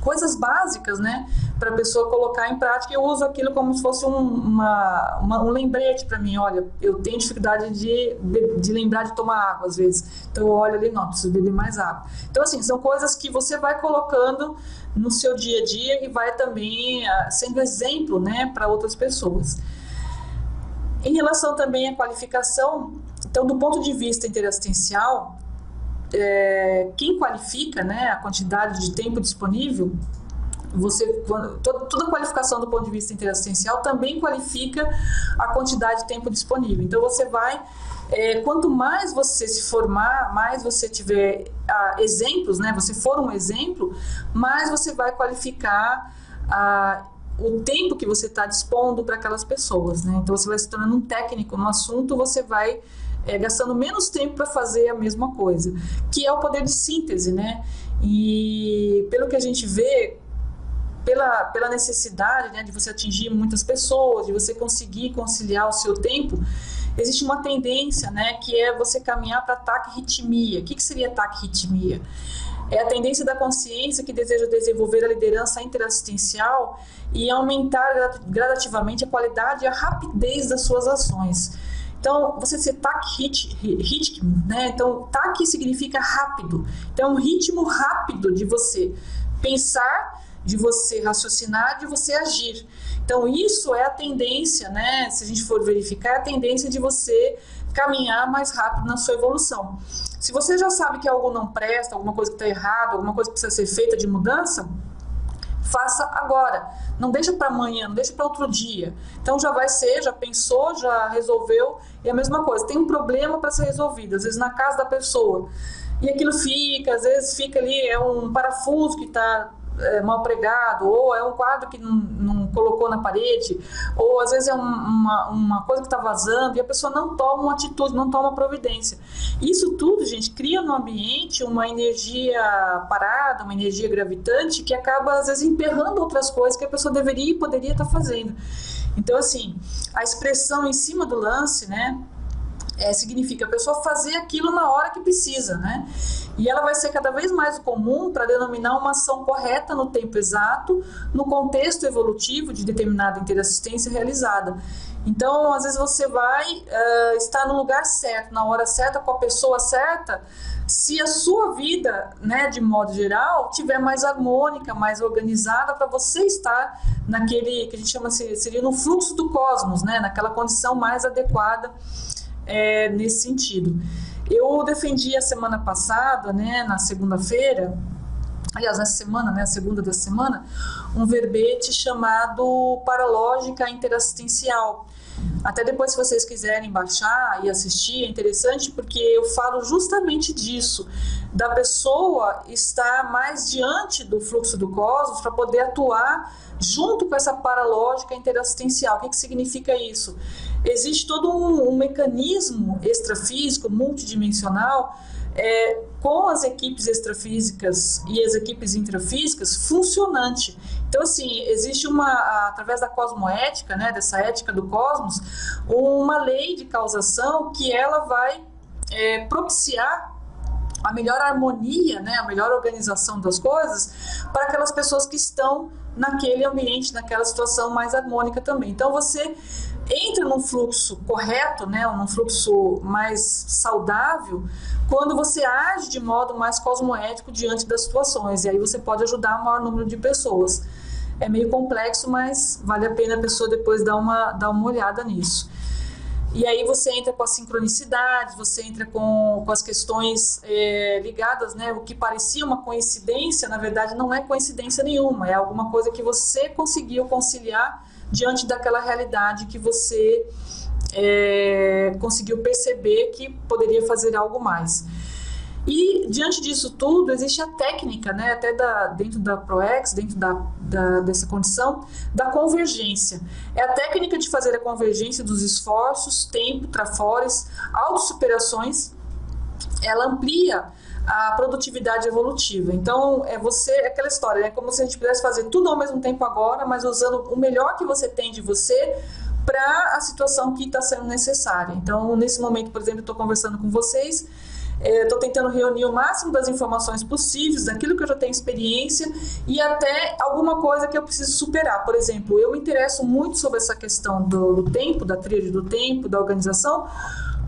coisas básicas, né, para a pessoa colocar em prática. Eu uso aquilo como se fosse um lembrete para mim. Olha, eu tenho dificuldade de lembrar de tomar água às vezes, então eu olho ali, não, preciso beber mais água. Então, assim, são coisas que você vai colocando no seu dia a dia e vai também sendo exemplo, né, para outras pessoas. Em relação também à qualificação, então, do ponto de vista interassistencial, quem qualifica, né, a quantidade de tempo disponível, toda qualificação do ponto de vista interassistencial também qualifica a quantidade de tempo disponível. Então você vai, quanto mais você se formar, mais você tiver exemplos, né, você for um exemplo, mais você vai qualificar o tempo que você está dispondo para aquelas pessoas, né? Então você vai se tornando um técnico no assunto, você vai gastando menos tempo para fazer a mesma coisa, que é o poder de síntese, né? E pelo que a gente vê, pela necessidade, né, de você atingir muitas pessoas, de você conseguir conciliar o seu tempo, existe uma tendência, né, que é você caminhar para taquirritmia. O que seria taquirritmia? É a tendência da consciência que deseja desenvolver a liderança interassistencial e aumentar gradativamente a qualidade e a rapidez das suas ações. Então, você ser ritmo, né? Então, TAC significa rápido. Então, é um ritmo rápido de você pensar, de você raciocinar, de você agir. Então, isso é a tendência, né? Se a gente for verificar, é a tendência de você caminhar mais rápido na sua evolução. Se você já sabe que algo não presta, alguma coisa que está errada, alguma coisa que precisa ser feita de mudança, faça agora. Não deixa para amanhã, não deixa para outro dia. Então já pensou, já resolveu. E a mesma coisa, tem um problema para ser resolvido, às vezes na casa da pessoa. E aquilo às vezes fica ali, é um parafuso que está mal pregado, ou é um quadro que não colocou na parede, ou às vezes é uma coisa que está vazando e a pessoa não toma uma atitude, não toma providência. Isso tudo, gente, cria no ambiente uma energia parada, uma energia gravitante que acaba às vezes emperrando outras coisas que a pessoa deveria e poderia estar fazendo. Então, assim, a expressão em cima do lance, né, significa a pessoa fazer aquilo na hora que precisa, né? E ela vai ser cada vez mais comum para denominar uma ação correta no tempo exato, no contexto evolutivo de determinada interassistência realizada. Então, às vezes você vai estar no lugar certo, na hora certa, com a pessoa certa, se a sua vida, né, de modo geral, tiver mais harmônica, mais organizada, para você estar naquele que a gente chama, seria no fluxo do cosmos, né, naquela condição mais adequada nesse sentido. Eu defendi a semana passada, né, na segunda-feira, aliás, nessa semana, né, a segunda da semana, um verbete chamado Paralógica Interassistencial. Até depois, se vocês quiserem baixar e assistir, é interessante porque eu falo justamente disso, da pessoa estar mais diante do fluxo do cosmos para poder atuar junto com essa paralógica interassistencial. O que significa isso? Existe todo um mecanismo extrafísico, multidimensional, com as equipes extrafísicas e as equipes intrafísicas funcionante. Então, assim, existe através da cosmoética, né, dessa ética do cosmos, uma lei de causação que ela vai propiciar a melhor harmonia, né, a melhor organização das coisas para aquelas pessoas que estão naquele ambiente, naquela situação mais harmônica também. Então, você entra num fluxo correto, né, num fluxo mais saudável, quando você age de modo mais cosmoético diante das situações, e aí você pode ajudar o maior número de pessoas. É meio complexo, mas vale a pena a pessoa depois dar uma olhada nisso. E aí você entra com a sincronicidade, você entra com as questões ligadas, né, o que parecia uma coincidência, na verdade não é coincidência nenhuma, é alguma coisa que você conseguiu conciliar diante daquela realidade que você conseguiu perceber que poderia fazer algo mais. E diante disso tudo, existe a técnica, né, até dentro da ProEx, dentro dessa condição, da convergência. É a técnica de fazer a convergência dos esforços, tempo, trafores, autossuperações. Ela amplia a produtividade evolutiva. Então, aquela história, é como se a gente pudesse fazer tudo ao mesmo tempo agora, mas usando o melhor que você tem de você para a situação que está sendo necessária. Então, nesse momento, por exemplo, eu estou conversando com vocês, estou tentando reunir o máximo das informações possíveis, daquilo que eu já tenho experiência e até alguma coisa que eu preciso superar. Por exemplo, eu me interesso muito sobre essa questão do tempo, da tríade do tempo, da organização,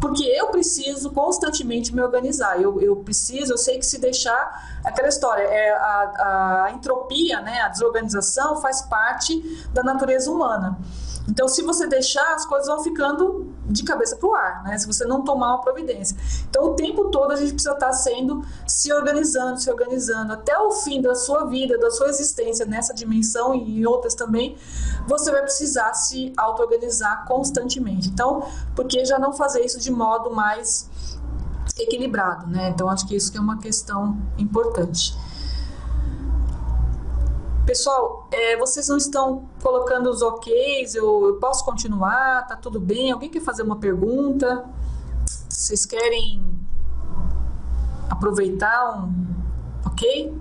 porque eu preciso constantemente me organizar. Eu sei que se deixar, aquela história, a entropia, né, a desorganização faz parte da natureza humana. Então, se você deixar, as coisas vão ficando de cabeça para o ar, né? Se você não tomar uma providência. Então, o tempo todo a gente precisa estar se organizando. Até o fim da sua vida, da sua existência nessa dimensão e em outras também, você vai precisar se auto-organizar constantemente. Então, por que já não fazer isso de modo mais equilibrado, né? Então, acho que isso que é uma questão importante. Pessoal, vocês não estão colocando os OKs, eu posso continuar, tá tudo bem? Alguém quer fazer uma pergunta? Vocês querem aproveitar ok?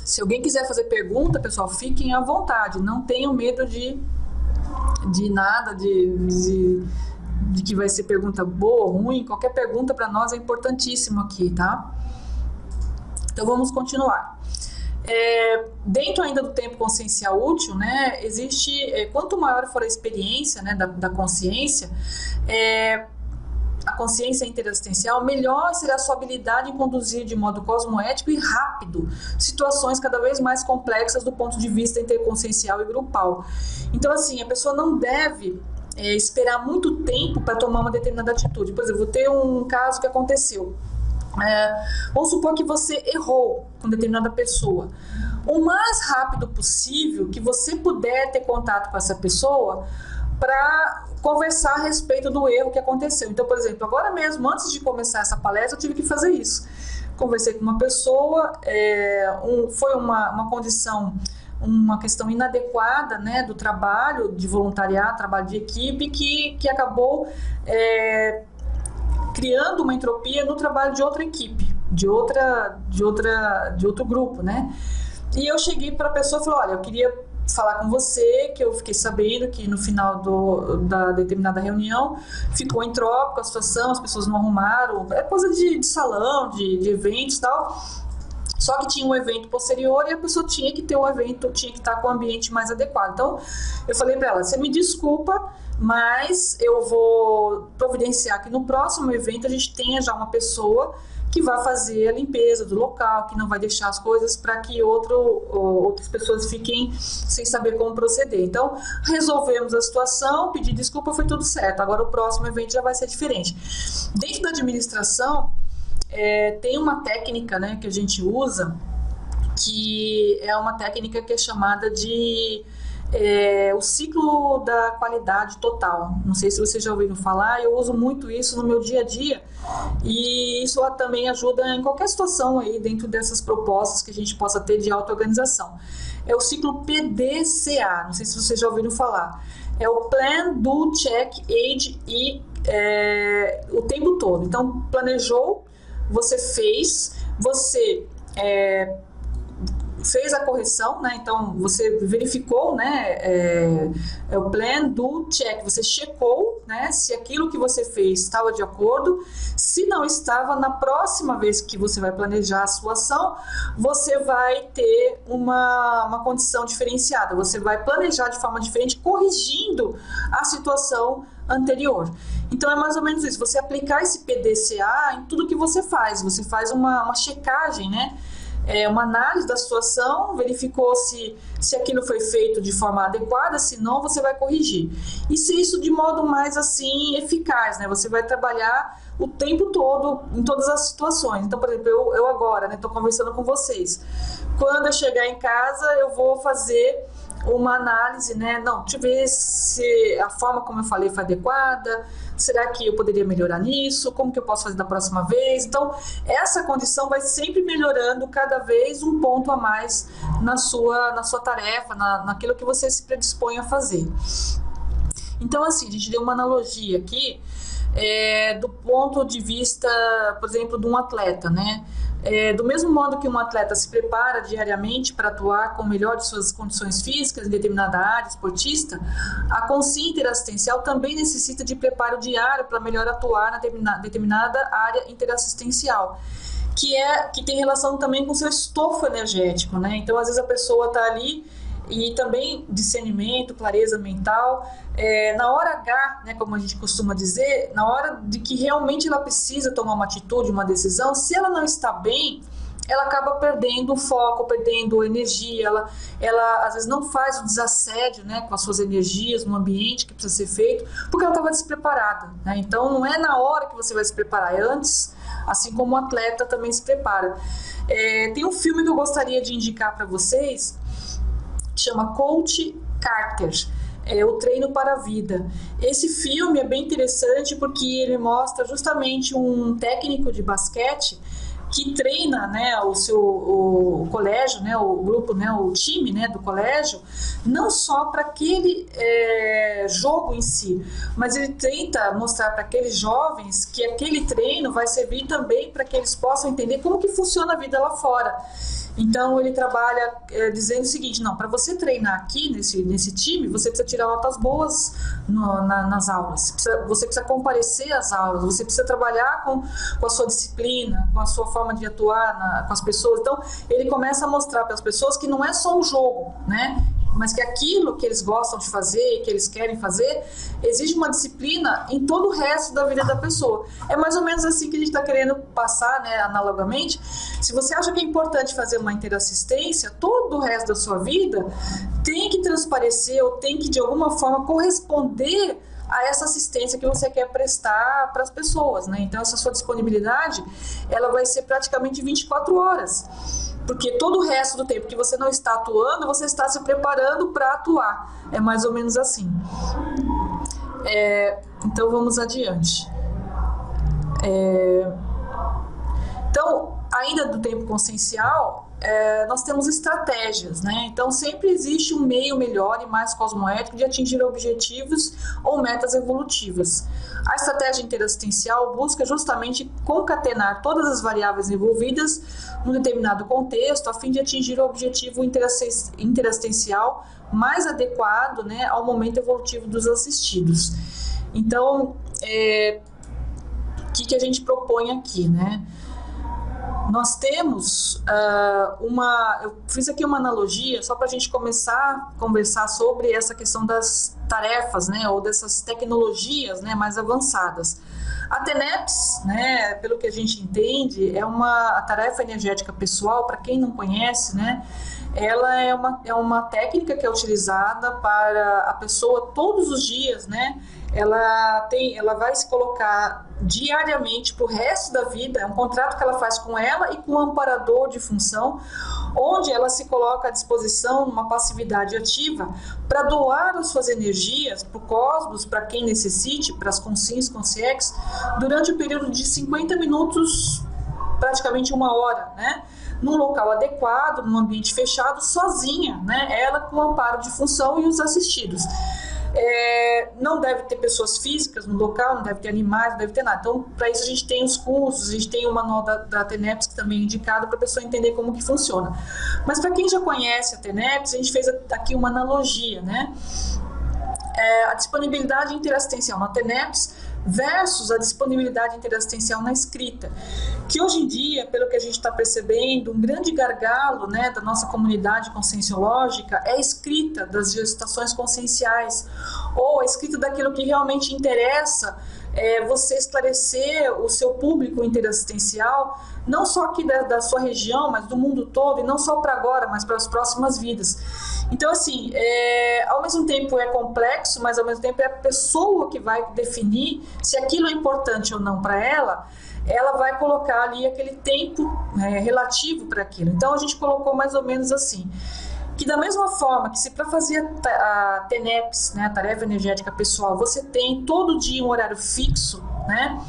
Se alguém quiser fazer pergunta, pessoal, fiquem à vontade, não tenham medo de nada, de que vai ser pergunta boa ou ruim, qualquer pergunta para nós é importantíssimo aqui, tá? Então, vamos continuar. Dentro ainda do tempo consciencial útil, né, existe, quanto maior for a experiência, né, da consciência, a consciência interassistencial, melhor será a sua habilidade em conduzir de modo cosmoético e rápido situações cada vez mais complexas do ponto de vista interconsciencial e grupal. Então, assim, a pessoa não deve esperar muito tempo para tomar uma determinada atitude. Por exemplo, vou ter um caso que aconteceu. Vamos supor que você errou com determinada pessoa. O mais rápido possível que você puder ter contato com essa pessoa para conversar a respeito do erro que aconteceu. Então, por exemplo, agora mesmo, antes de começar essa palestra, eu tive que fazer isso. Conversei com uma pessoa, foi uma condição, uma questão inadequada, né, do trabalho de voluntariado, trabalho de equipe, que acabou criando uma entropia no trabalho de outra equipe, de outro grupo, né? E eu cheguei para a pessoa e falei, olha, eu queria falar com você, que eu fiquei sabendo que no final da determinada reunião ficou entrópico a situação, as pessoas não arrumaram, é coisa de salão, de eventos e tal, só que tinha um evento posterior e a pessoa tinha que ter um evento, tinha que estar com o ambiente mais adequado. Então, eu falei para ela, você me desculpa, mas eu vou providenciar que no próximo evento a gente tenha já uma pessoa que vai fazer a limpeza do local, que não vai deixar as coisas para que outras pessoas fiquem sem saber como proceder. Então, resolvemos a situação, pedi desculpa, foi tudo certo. Agora o próximo evento já vai ser diferente. Dentro da administração, tem uma técnica, né, que a gente usa, que é uma técnica que é chamada de o ciclo da qualidade total. Não sei se vocês já ouviram falar, eu uso muito isso no meu dia a dia, e isso também ajuda em qualquer situação aí dentro dessas propostas que a gente possa ter de auto-organização. É o ciclo PDCA, não sei se vocês já ouviram falar. É o Plan, Do, Check, Age e o tempo todo. Então, planejou, você fez, você fez a correção, né? Então você verificou, né? O plan, do, check. Você checou, né? Se aquilo que você fez estava de acordo. Se não estava, na próxima vez que você vai planejar a sua ação, você vai ter uma condição diferenciada. Você vai planejar de forma diferente, corrigindo a situação anterior. Então é mais ou menos isso. Você aplicar esse PDCA em tudo que você faz. Você faz uma checagem, né? Uma análise da situação, verificou se aquilo foi feito de forma adequada, se não, você vai corrigir. E se isso de modo mais assim eficaz, né? Você vai trabalhar o tempo todo em todas as situações. Então, por exemplo, eu agora, né, estou conversando com vocês. Quando eu chegar em casa, eu vou fazer uma análise, né? Não, deixa eu ver se a forma como eu falei foi adequada. Será que eu poderia melhorar nisso? Como que eu posso fazer da próxima vez? Então, essa condição vai sempre melhorando cada vez um ponto a mais na sua tarefa, naquilo que você se predispõe a fazer. Então, assim, a gente deu uma analogia aqui do ponto de vista, por exemplo, de um atleta, né? Do mesmo modo que um atleta se prepara diariamente para atuar com o melhor de suas condições físicas em determinada área esportista, a consciência interassistencial também necessita de preparo diário para melhor atuar na determinada área interassistencial, que tem relação também com o seu estofo energético, né? Então, às vezes a pessoa está ali, e também discernimento, clareza mental, na hora H, né, como a gente costuma dizer, na hora de que realmente ela precisa tomar uma atitude, uma decisão, se ela não está bem, ela acaba perdendo o foco, perdendo energia, ela às vezes não faz o desassédio, né, com as suas energias no ambiente que precisa ser feito, porque ela estava despreparada, né? Então não é na hora que você vai se preparar, é antes, assim como o atleta também se prepara. Tem um filme que eu gostaria de indicar para vocês, chama Coach Carter, O Treino para a Vida. Esse filme é bem interessante porque ele mostra justamente um técnico de basquete que treina, né, o colégio, né, o grupo, né, o time, né, do colégio, não só para aquele jogo em si, mas ele tenta mostrar para aqueles jovens que aquele treino vai servir também para que eles possam entender como que funciona a vida lá fora. Então ele trabalha dizendo o seguinte: não, para você treinar aqui nesse time, você precisa tirar notas boas nas aulas, você precisa comparecer às aulas, você precisa trabalhar com a sua disciplina, com a sua forma de atuar com as pessoas. Então ele começa a mostrar para as pessoas que não é só um jogo, né? Mas que aquilo que eles gostam de fazer, que eles querem fazer, exige uma disciplina em todo o resto da vida da pessoa. É mais ou menos assim que a gente está querendo passar, né, analogamente. Se você acha que é importante fazer uma interassistência, todo o resto da sua vida tem que transparecer ou tem que, de alguma forma, corresponder a essa assistência que você quer prestar para as pessoas, né? Então, essa sua disponibilidade, ela vai ser praticamente 24 horas. Porque todo o resto do tempo que você não está atuando, você está se preparando para atuar. É mais ou menos assim. Então, vamos adiante. Então, ainda do tempo consciencial, nós temos estratégias, né? Então, sempre existe um meio melhor e mais cosmoético de atingir objetivos ou metas evolutivas. A estratégia interassistencial busca justamente concatenar todas as variáveis envolvidas num determinado contexto a fim de atingir o objetivo interassistencial mais adequado, né, ao momento evolutivo dos assistidos. Então, o que a gente propõe aqui, né? Nós temos eu fiz aqui uma analogia só para a gente começar a conversar sobre essa questão das tarefas, né, ou dessas tecnologias, né, mais avançadas. A TENEPS, né, pelo que a gente entende, a tarefa energética pessoal. Para quem não conhece, né, ela é uma técnica que é utilizada para a pessoa todos os dias, né, ela vai se colocar diariamente para o resto da vida, é um contrato que ela faz com ela e com o amparador de função, onde ela se coloca à disposição numa passividade ativa para doar as suas energias para o cosmos, para quem necessite, para as consciências, durante o período de 50 minutos, praticamente 1 hora, né? Num local adequado, num ambiente fechado, sozinha, né? Ela com o amparo de função e os assistidos. Não deve ter pessoas físicas no local, não deve ter animais, não deve ter nada. Então, para isso a gente tem os cursos, a gente tem o manual da TENEPS que também é indicado para a pessoa entender como que funciona. Mas para quem já conhece a TENEPS, a gente fez aqui uma analogia, né? A disponibilidade interassistencial na TENEPS versus a disponibilidade interassistencial na escrita, que hoje em dia, pelo que a gente está percebendo, um grande gargalo, né, da nossa comunidade conscienciológica é a escrita das gestações conscienciais, ou a escrita daquilo que realmente interessa, você esclarecer o seu público interassistencial, não só aqui da sua região, mas do mundo todo, e não só para agora, mas para as próximas vidas. Então, assim, ao mesmo tempo é complexo, mas ao mesmo tempo é a pessoa que vai definir se aquilo é importante ou não para ela, ela vai colocar ali aquele tempo relativo para aquilo. Então, a gente colocou mais ou menos assim, que da mesma forma que se para fazer a TENEPS, né, a tarefa energética pessoal, você tem todo dia um horário fixo, né?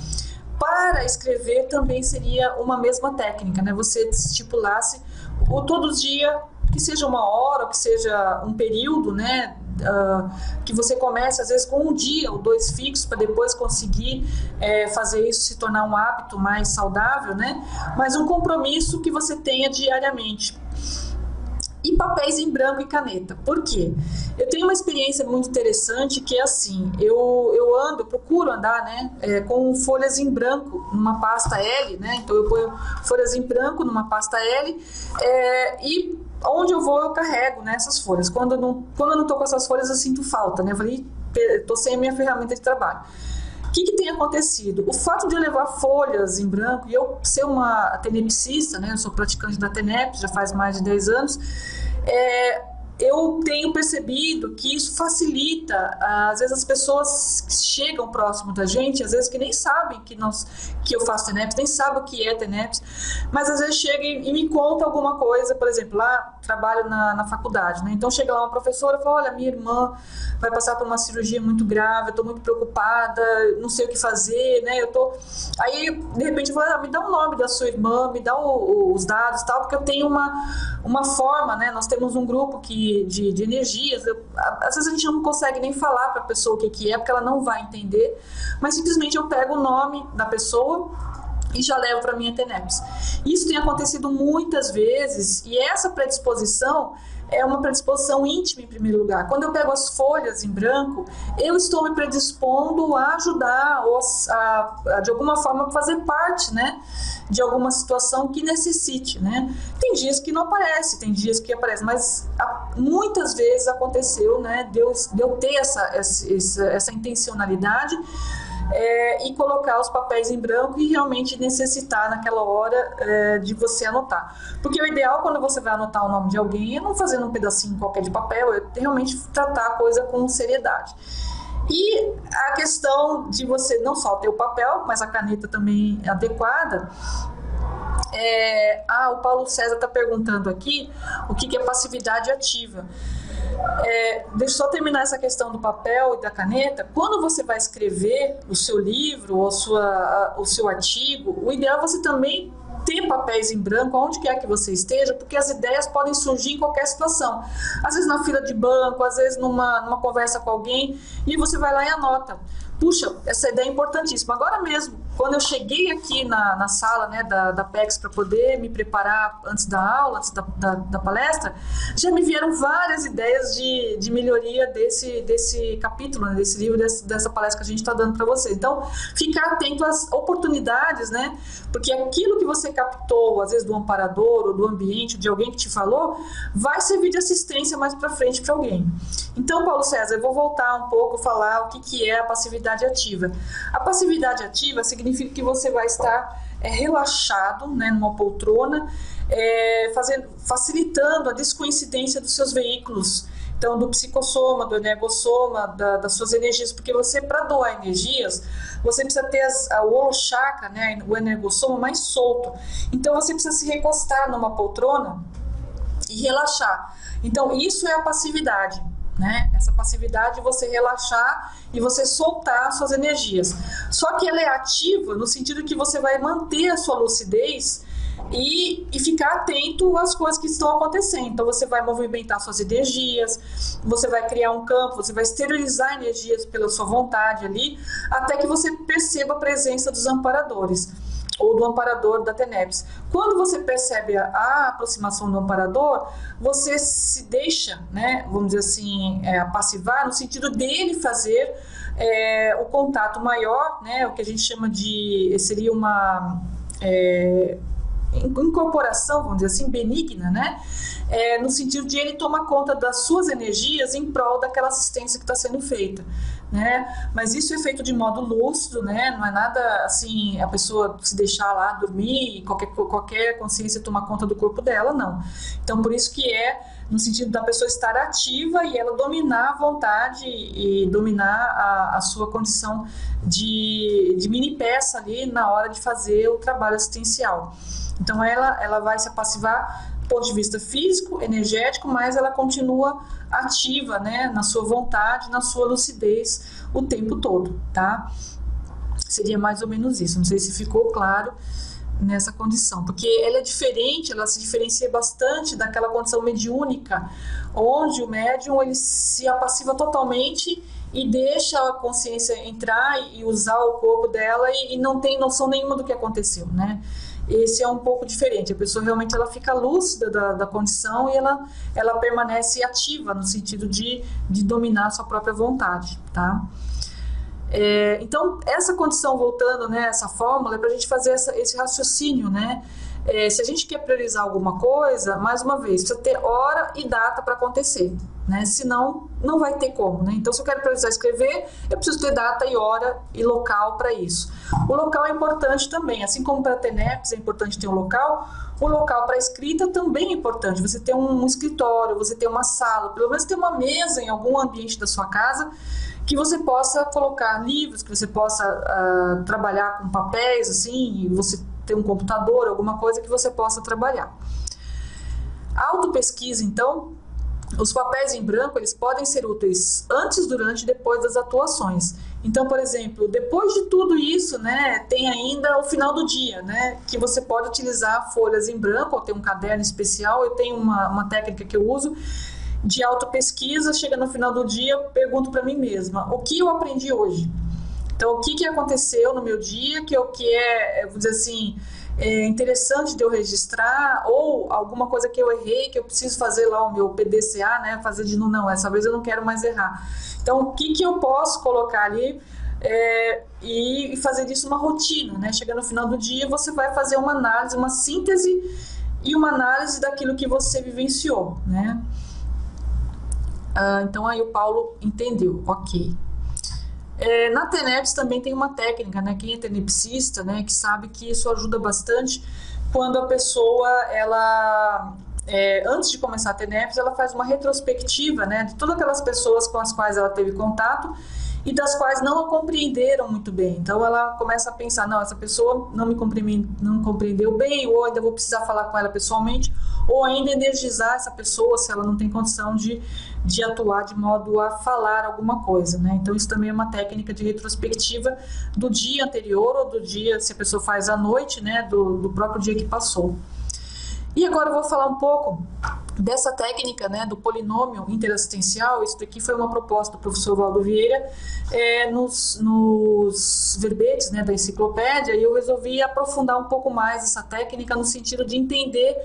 Para escrever também seria uma mesma técnica, né? Você estipulasse todo dia, que seja 1 hora, que seja um período, né? Que você comece às vezes com 1 dia ou 2 fixos para depois conseguir fazer isso se tornar um hábito mais saudável, né? Mas um compromisso que você tenha diariamente. E papéis em branco e caneta. Por quê? Eu tenho uma experiência muito interessante que é assim, eu procuro andar, né, com folhas em branco numa pasta L, né? Então eu ponho folhas em branco numa pasta L e onde eu vou eu carrego, né, essas folhas. Quando eu não estou com essas folhas eu sinto falta, né? Eu falei, estou sem a minha ferramenta de trabalho. O que tem acontecido? O fato de eu levar folhas em branco e eu ser uma tenepsista, né, eu sou praticante da TENEPS, já faz mais de 10 anos, eu tenho percebido que isso facilita, às vezes as pessoas que chegam próximo da gente, às vezes que nem sabem que eu faço TENEPS, nem sabem o que é TENEPS, mas às vezes chega e me conta alguma coisa, por exemplo, lá trabalho na faculdade, né? Então chega lá uma professora e fala, olha, minha irmã vai passar por uma cirurgia muito grave, eu estou muito preocupada, não sei o que fazer, né? Aí, de repente, eu falo, me dá o nome da sua irmã, me dá os dados e tal, porque eu tenho uma forma, né? Nós temos um grupo de energias, às vezes a gente não consegue nem falar para a pessoa o que é, porque ela não vai entender, mas simplesmente eu pego o nome da pessoa e já levo para a minha TENEPS. Isso tem acontecido muitas vezes, e essa predisposição é uma predisposição íntima em primeiro lugar. Quando eu pego as folhas em branco, eu estou me predispondo a ajudar ou de alguma forma fazer parte, né, de alguma situação que necessite, né? Tem dias que não aparece, tem dias que aparece, mas muitas vezes aconteceu, né, de eu ter essa intencionalidade e colocar os papéis em branco e realmente necessitar naquela hora de você anotar. Porque o ideal quando você vai anotar o nome de alguém é não fazer num pedacinho qualquer de papel, é realmente tratar a coisa com seriedade. E a questão de você não só ter o papel, mas a caneta também adequada. O Paulo César está perguntando aqui o que é passividade ativa. Deixa eu só terminar essa questão do papel e da caneta. Quando você vai escrever o seu livro ou o seu artigo, o ideal é você também ter papéis em branco onde quer que você esteja, porque as ideias podem surgir em qualquer situação. Às vezes na fila de banco, às vezes numa conversa com alguém, e você vai lá e anota. Puxa, essa ideia é importantíssima. Agora mesmo, quando eu cheguei aqui na sala, né, da PEX para poder me preparar antes da aula, antes da palestra, já me vieram várias ideias de melhoria desse capítulo, né, desse livro, dessa palestra que a gente está dando para você. Então, ficar atento às oportunidades, né? Porque aquilo que você captou, às vezes do amparador ou do ambiente, de alguém que te falou, vai servir de assistência mais para frente para alguém. Então, Paulo César, eu vou voltar um pouco a falar o que é a passividade ativa. A passividade ativa significa que você vai estar relaxado, né, numa poltrona, facilitando a descoincidência dos seus veículos. Então, do psicossoma, do energossoma, das suas energias, porque você, para doar energias, você precisa ter o holochakra, né, o energossoma mais solto. Então, você precisa se recostar numa poltrona e relaxar. Então, isso é a passividade, né? Essa passividade, você relaxar e você soltar suas energias. Só que ela é ativa no sentido que você vai manter a sua lucidez e ficar atento às coisas que estão acontecendo. Então você vai movimentar suas energias, você vai criar um campo, você vai esterilizar energias pela sua vontade ali, até que você perceba a presença dos amparadores ou do amparador da TENEPS. Quando você percebe a aproximação do amparador, você se deixa, né, vamos dizer assim, passivar, no sentido dele fazer o contato maior, né, o que a gente chama de, seria uma incorporação, vamos dizer assim, benigna, né, no sentido de ele tomar conta das suas energias em prol daquela assistência que está sendo feita, né? Mas isso é feito de modo lúcido, né? Não é nada assim, a pessoa se deixar lá dormir e qualquer consciência tomar conta do corpo dela, não. Então, por isso que no sentido da pessoa estar ativa e ela dominar a vontade e dominar a sua condição de mini peça ali na hora de fazer o trabalho assistencial. Então, ela vai se apassivar do ponto de vista físico, energético, mas ela continua ativa, né, na sua vontade, na sua lucidez o tempo todo, tá? Seria mais ou menos isso. Não sei se ficou claro nessa condição, porque ela é diferente, ela se diferencia bastante daquela condição mediúnica, onde o médium ele se apassiva totalmente e deixa a consciência entrar e usar o corpo dela e não tem noção nenhuma do que aconteceu, né? Esse é um pouco diferente, a pessoa realmente ela fica lúcida da condição e ela permanece ativa no sentido de dominar a sua própria vontade, tá? Então, essa condição, voltando, né, essa fórmula, é para a gente fazer esse raciocínio, né? Se a gente quer priorizar alguma coisa, mais uma vez, precisa ter hora e data para acontecer, né? Senão, não vai ter como, né? Então, se eu quero priorizar escrever, eu preciso ter data e hora e local para isso. O local é importante também, assim como para a TENEPS é importante ter um local, o local para escrita também é importante. Você ter um escritório, você ter uma sala, pelo menos ter uma mesa em algum ambiente da sua casa, que você possa colocar livros, que você possa trabalhar com papéis, assim, e você ter um computador, alguma coisa que você possa trabalhar. A autopesquisa, então, os papéis em branco, eles podem ser úteis antes, durante e depois das atuações. Então, por exemplo, depois de tudo isso, né, tem ainda o final do dia, né, que você pode utilizar folhas em branco ou ter um caderno especial. Eu tenho uma técnica que eu uso de autopesquisa. Chega no final do dia, eu pergunto para mim mesma, o que eu aprendi hoje? Então, o que aconteceu no meu dia, que vou dizer assim, interessante de eu registrar, ou alguma coisa que eu errei, que eu preciso fazer lá o meu PDCA, né, fazer de novo, não, essa vez eu não quero mais errar. Então, o que eu posso colocar ali e fazer disso uma rotina, né? Chega no final do dia, você vai fazer uma análise, uma síntese e uma análise daquilo que você vivenciou, né? Então, aí o Paulo entendeu, ok. Na TENEPS também tem uma técnica, né? Quem é tenepsista, né, que sabe que isso ajuda bastante quando a pessoa, antes de começar a TENEPS, ela faz uma retrospectiva, né, de todas aquelas pessoas com as quais ela teve contato e das quais não a compreenderam muito bem. Então ela começa a pensar, não, essa pessoa não compreendeu bem, ou ainda vou precisar falar com ela pessoalmente, ou ainda energizar essa pessoa se ela não tem condição de atuar de modo a falar alguma coisa, né? Então isso também é uma técnica de retrospectiva do dia anterior ou do dia, se a pessoa faz à noite, né, do próprio dia que passou. E agora eu vou falar um pouco dessa técnica, né, do polinômio interassistencial. Isso daqui foi uma proposta do professor Valdo Vieira nos verbetes, né, da enciclopédia, e eu resolvi aprofundar um pouco mais essa técnica no sentido de entender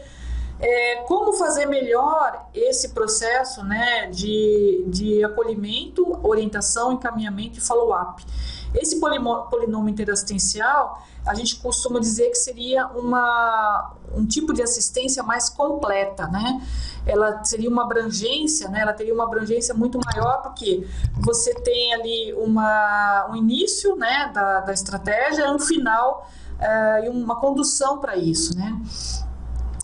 como fazer melhor esse processo, né, de acolhimento, orientação, encaminhamento e follow-up. Esse polinômio interassistencial, a gente costuma dizer que seria um tipo de assistência mais completa, né? Ela seria uma abrangência, né? Ela teria uma abrangência muito maior, porque você tem ali um início, né, da estratégia, um final e uma condução para isso, né?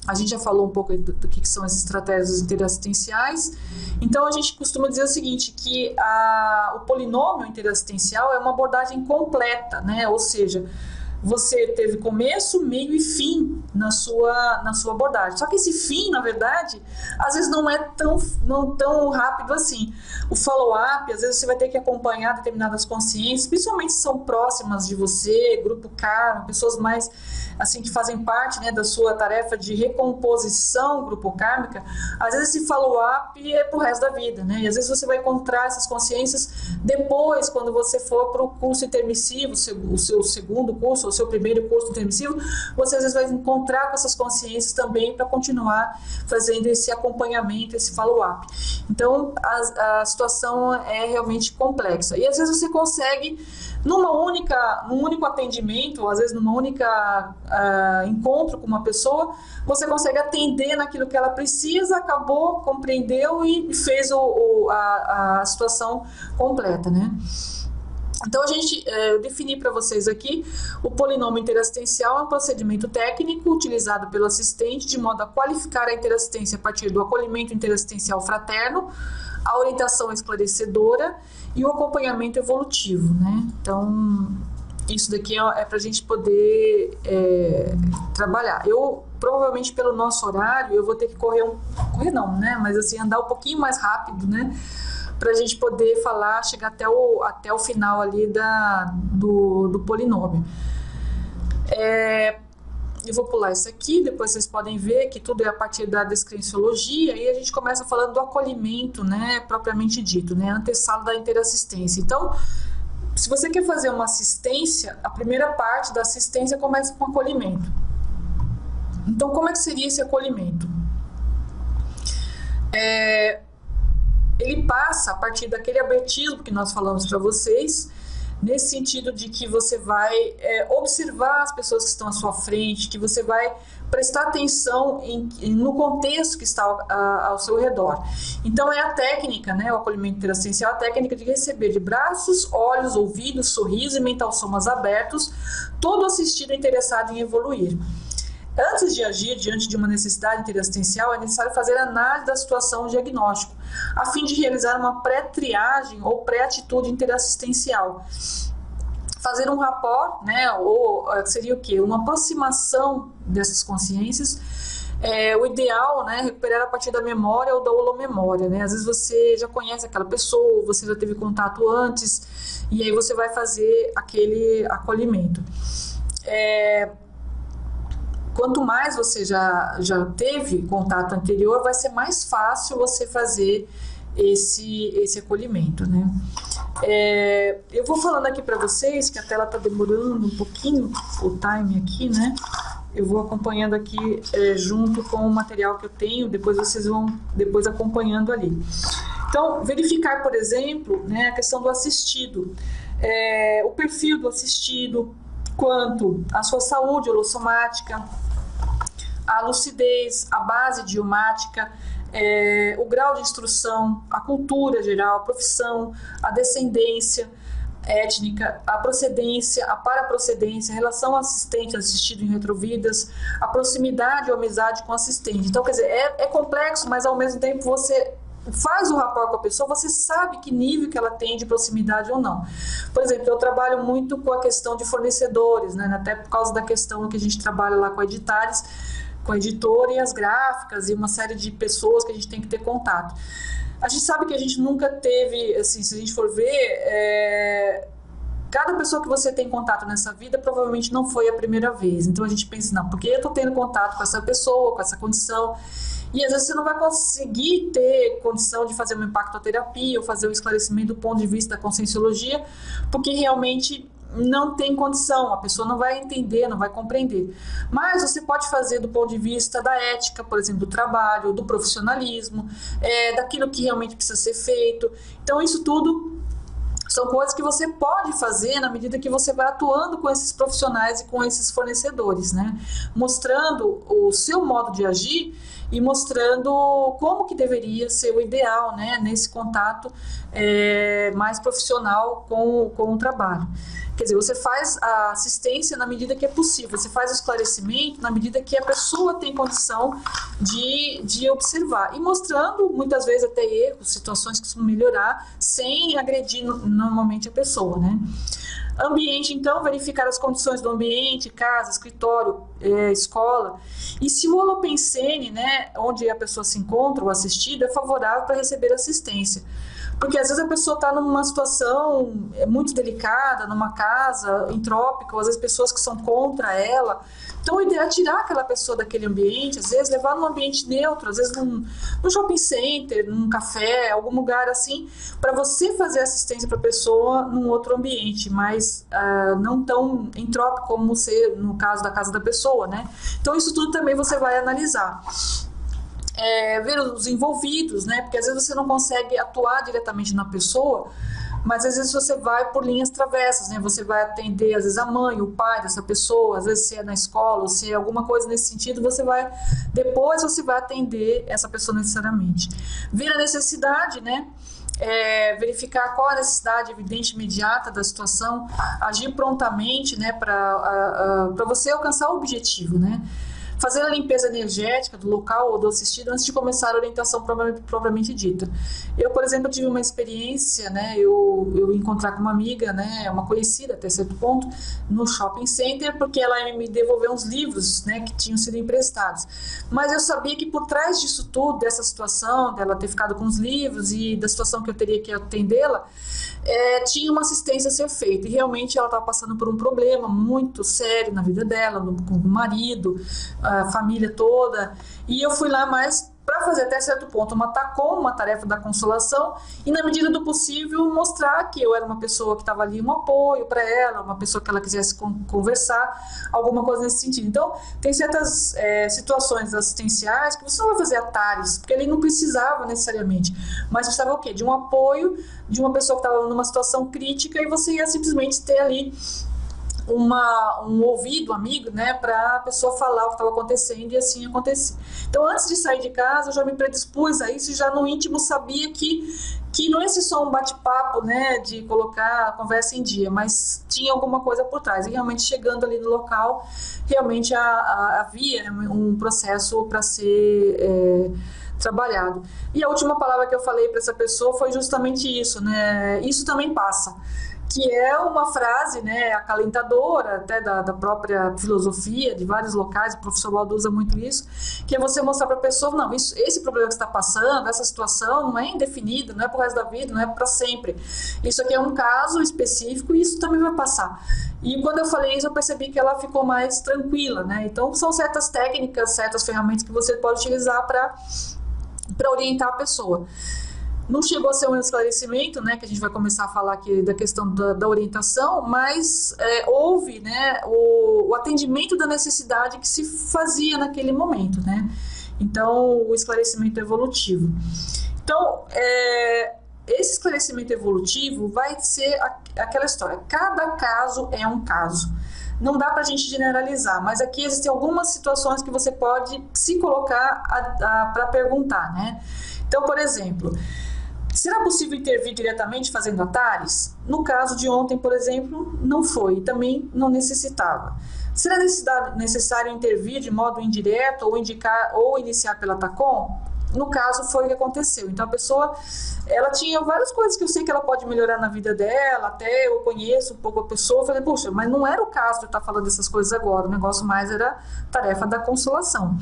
A gente já falou um pouco do que são as estratégias interassistenciais. Então, a gente costuma dizer o seguinte, que o polinômio interassistencial é uma abordagem completa, né? Ou seja, você teve começo, meio e fim na sua abordagem. Só que esse fim, na verdade, às vezes não é tão rápido assim. O follow-up, às vezes você vai ter que acompanhar determinadas consciências, principalmente se são próximas de você, grupo karma, pessoas mais assim que fazem parte, né, da sua tarefa de recomposição grupo kármica. Às vezes esse follow-up é pro resto da vida, né? E às vezes você vai encontrar essas consciências depois, quando você for para o curso intermissivo, o seu segundo curso, ou o seu primeiro curso intermissivo, você às vezes vai encontrar com essas consciências também para continuar fazendo esse acompanhamento, esse follow-up. Então, a situação é realmente complexa. E às vezes você consegue, num único atendimento, ou às vezes numa única encontro com uma pessoa, você consegue atender naquilo que ela precisa, acabou, compreendeu e fez a situação completa, né? Então, eu defini para vocês aqui, o polinômio interassistencial é um procedimento técnico utilizado pelo assistente de modo a qualificar a interassistência a partir do acolhimento interassistencial fraterno, a orientação esclarecedora e o acompanhamento evolutivo, né? Então, isso daqui é para a gente poder trabalhar. Provavelmente pelo nosso horário, eu vou ter que correr não, né? Mas assim, andar um pouquinho mais rápido, né? Para a gente poder chegar até o final ali do polinômio. Eu vou pular isso aqui, depois vocês podem ver que tudo é a partir da descrenciologia, e a gente começa falando do acolhimento, né, propriamente dito, né, antessala da interassistência. Então, se você quer fazer uma assistência, a primeira parte da assistência começa com acolhimento. Então, como é que seria esse acolhimento? Ele passa a partir daquele abertismo que nós falamos para vocês, nesse sentido de que você vai observar as pessoas que estão à sua frente, que você vai prestar atenção no contexto que está ao seu redor. Então é a técnica, né, o acolhimento interassistencial, a técnica de receber de braços, olhos, ouvidos, sorriso e mental somas abertos, todo assistido interessado em evoluir. Antes de agir diante de uma necessidade interassistencial, é necessário fazer análise da situação diagnóstico, a fim de realizar uma pré-triagem ou pré-atitude interassistencial. Fazer um rapport, né, ou seria o quê? Uma aproximação dessas consciências. O ideal, né, recuperar a partir da memória ou da holomemória, né? Às vezes você já conhece aquela pessoa, você já teve contato antes, e aí você vai fazer aquele acolhimento. Quanto mais você já teve contato anterior, vai ser mais fácil você fazer esse acolhimento, né? Eu vou falando aqui para vocês, que a tela está demorando um pouquinho, o time aqui, né? Eu vou acompanhando aqui junto com o material que eu tenho, depois vocês vão acompanhando ali. Então, verificar, por exemplo, né, a questão do assistido, o perfil do assistido, quanto à sua saúde holossomática, a lucidez, a base idiomática, o grau de instrução, a cultura geral, a profissão, a descendência étnica, a procedência, a paraprocedência, a relação assistente-assistido em retrovidas, a proximidade ou amizade com o assistente. Então, quer dizer, é complexo, mas ao mesmo tempo você faz o rapport com a pessoa, você sabe que nível que ela tem de proximidade ou não. Por exemplo, eu trabalho muito com a questão de fornecedores, né? Até por causa da questão que a gente trabalha lá com editares, com a editora e as gráficas e uma série de pessoas que a gente tem que ter contato. A gente sabe que a gente nunca teve, assim, se a gente for ver, cada pessoa que você tem contato nessa vida provavelmente não foi a primeira vez. Então a gente pensa, não, porque eu estou tendo contato com essa pessoa, com essa condição, e às vezes você não vai conseguir ter condição de fazer uma impactoterapia ou fazer um esclarecimento do ponto de vista da conscienciologia, porque realmente não tem condição, a pessoa não vai entender, não vai compreender. Mas você pode fazer do ponto de vista da ética, por exemplo, do trabalho, do profissionalismo, daquilo que realmente precisa ser feito. Então isso tudo são coisas que você pode fazer na medida que você vai atuando com esses profissionais e com esses fornecedores, né? Mostrando o seu modo de agir e mostrando como que deveria ser o ideal, né? Nesse contato mais profissional com o trabalho. Quer dizer, você faz a assistência na medida que é possível, você faz o esclarecimento na medida que a pessoa tem condição de observar, e mostrando muitas vezes até erros, situações que precisam melhorar, sem agredir normalmente a pessoa, né? Ambiente, então, verificar as condições do ambiente, casa, escritório, escola. E se o holopensene, né, onde a pessoa se encontra, o assistido, é favorável para receber assistência. Porque às vezes a pessoa está numa situação muito delicada, numa casa entrópica, ou às vezes pessoas que são contra ela. Então, o ideal é tirar aquela pessoa daquele ambiente, às vezes levar num ambiente neutro, às vezes num shopping center, num café, algum lugar assim, para você fazer assistência para a pessoa num outro ambiente, mas não tão entrópico como ser no caso da casa da pessoa, né? Então, isso tudo também você vai analisar. Ver os envolvidos, né? Porque às vezes você não consegue atuar diretamente na pessoa, mas às vezes você vai por linhas travessas, né? Você vai atender, às vezes, a mãe, o pai dessa pessoa, às vezes se é na escola, ou se é alguma coisa nesse sentido, depois você vai atender essa pessoa necessariamente. Ver a necessidade, né? Verificar qual a necessidade evidente imediata da situação, agir prontamente, né? Para você alcançar o objetivo, né? Fazer a limpeza energética do local ou do assistido antes de começar a orientação propriamente dita. Eu, por exemplo, tive uma experiência, né, eu encontrar com uma amiga, né, uma conhecida até certo ponto, no shopping center, porque ela me devolveu uns livros, né, que tinham sido emprestados. Mas eu sabia que por trás disso tudo, dessa situação, dela ter ficado com os livros e da situação que eu teria que atendê-la, tinha uma assistência a ser feita. E realmente ela estava passando por um problema muito sério na vida dela, com o marido, a família toda, e eu fui lá mais para fazer até certo ponto uma tarefa da consolação, e na medida do possível mostrar que eu era uma pessoa que estava ali, um apoio para ela, uma pessoa que ela quisesse conversar, alguma coisa nesse sentido. Então, tem certas situações assistenciais que você não vai fazer atares, porque ele não precisava necessariamente, mas precisava o quê? De um apoio de uma pessoa que estava numa situação crítica, e você ia simplesmente ter ali um ouvido amigo, né, para a pessoa falar o que estava acontecendo, e assim acontecia. Então, antes de sair de casa, eu já me predispus a isso, e já no íntimo sabia que não é só um bate-papo, né, de colocar a conversa em dia, mas tinha alguma coisa por trás. E realmente, chegando ali no local, realmente havia um processo para ser trabalhado. E a última palavra que eu falei para essa pessoa foi justamente isso, né, isso também passa, que é uma frase, né, acalentadora, até da própria filosofia, de vários locais, o professor Waldo usa muito isso, que é você mostrar para a pessoa, não, esse problema que você está passando, essa situação não é indefinida, não é para o resto da vida, não é para sempre. Isso aqui é um caso específico e isso também vai passar. E quando eu falei isso, eu percebi que ela ficou mais tranquila, né? Então, são certas técnicas, certas ferramentas que você pode utilizar para orientar a pessoa. Não chegou a ser um esclarecimento, né, que a gente vai começar a falar aqui da questão da orientação, mas houve, né, o atendimento da necessidade que se fazia naquele momento, né? Então, o esclarecimento evolutivo. Então, esse esclarecimento evolutivo vai ser aquela história. Cada caso é um caso. Não dá para a gente generalizar, mas aqui existem algumas situações que você pode se colocar para perguntar, né? Então, por exemplo, será possível intervir diretamente fazendo atares? No caso de ontem, por exemplo, não foi, e também não necessitava. Será necessário intervir de modo indireto ou iniciar pela TACOM? No caso, foi o que aconteceu. Então, a pessoa, ela tinha várias coisas que eu sei que ela pode melhorar na vida dela, até eu conheço um pouco a pessoa, eu falei, poxa, mas não era o caso de eu estar falando dessas coisas agora, o negócio mais era tarefa da consolação.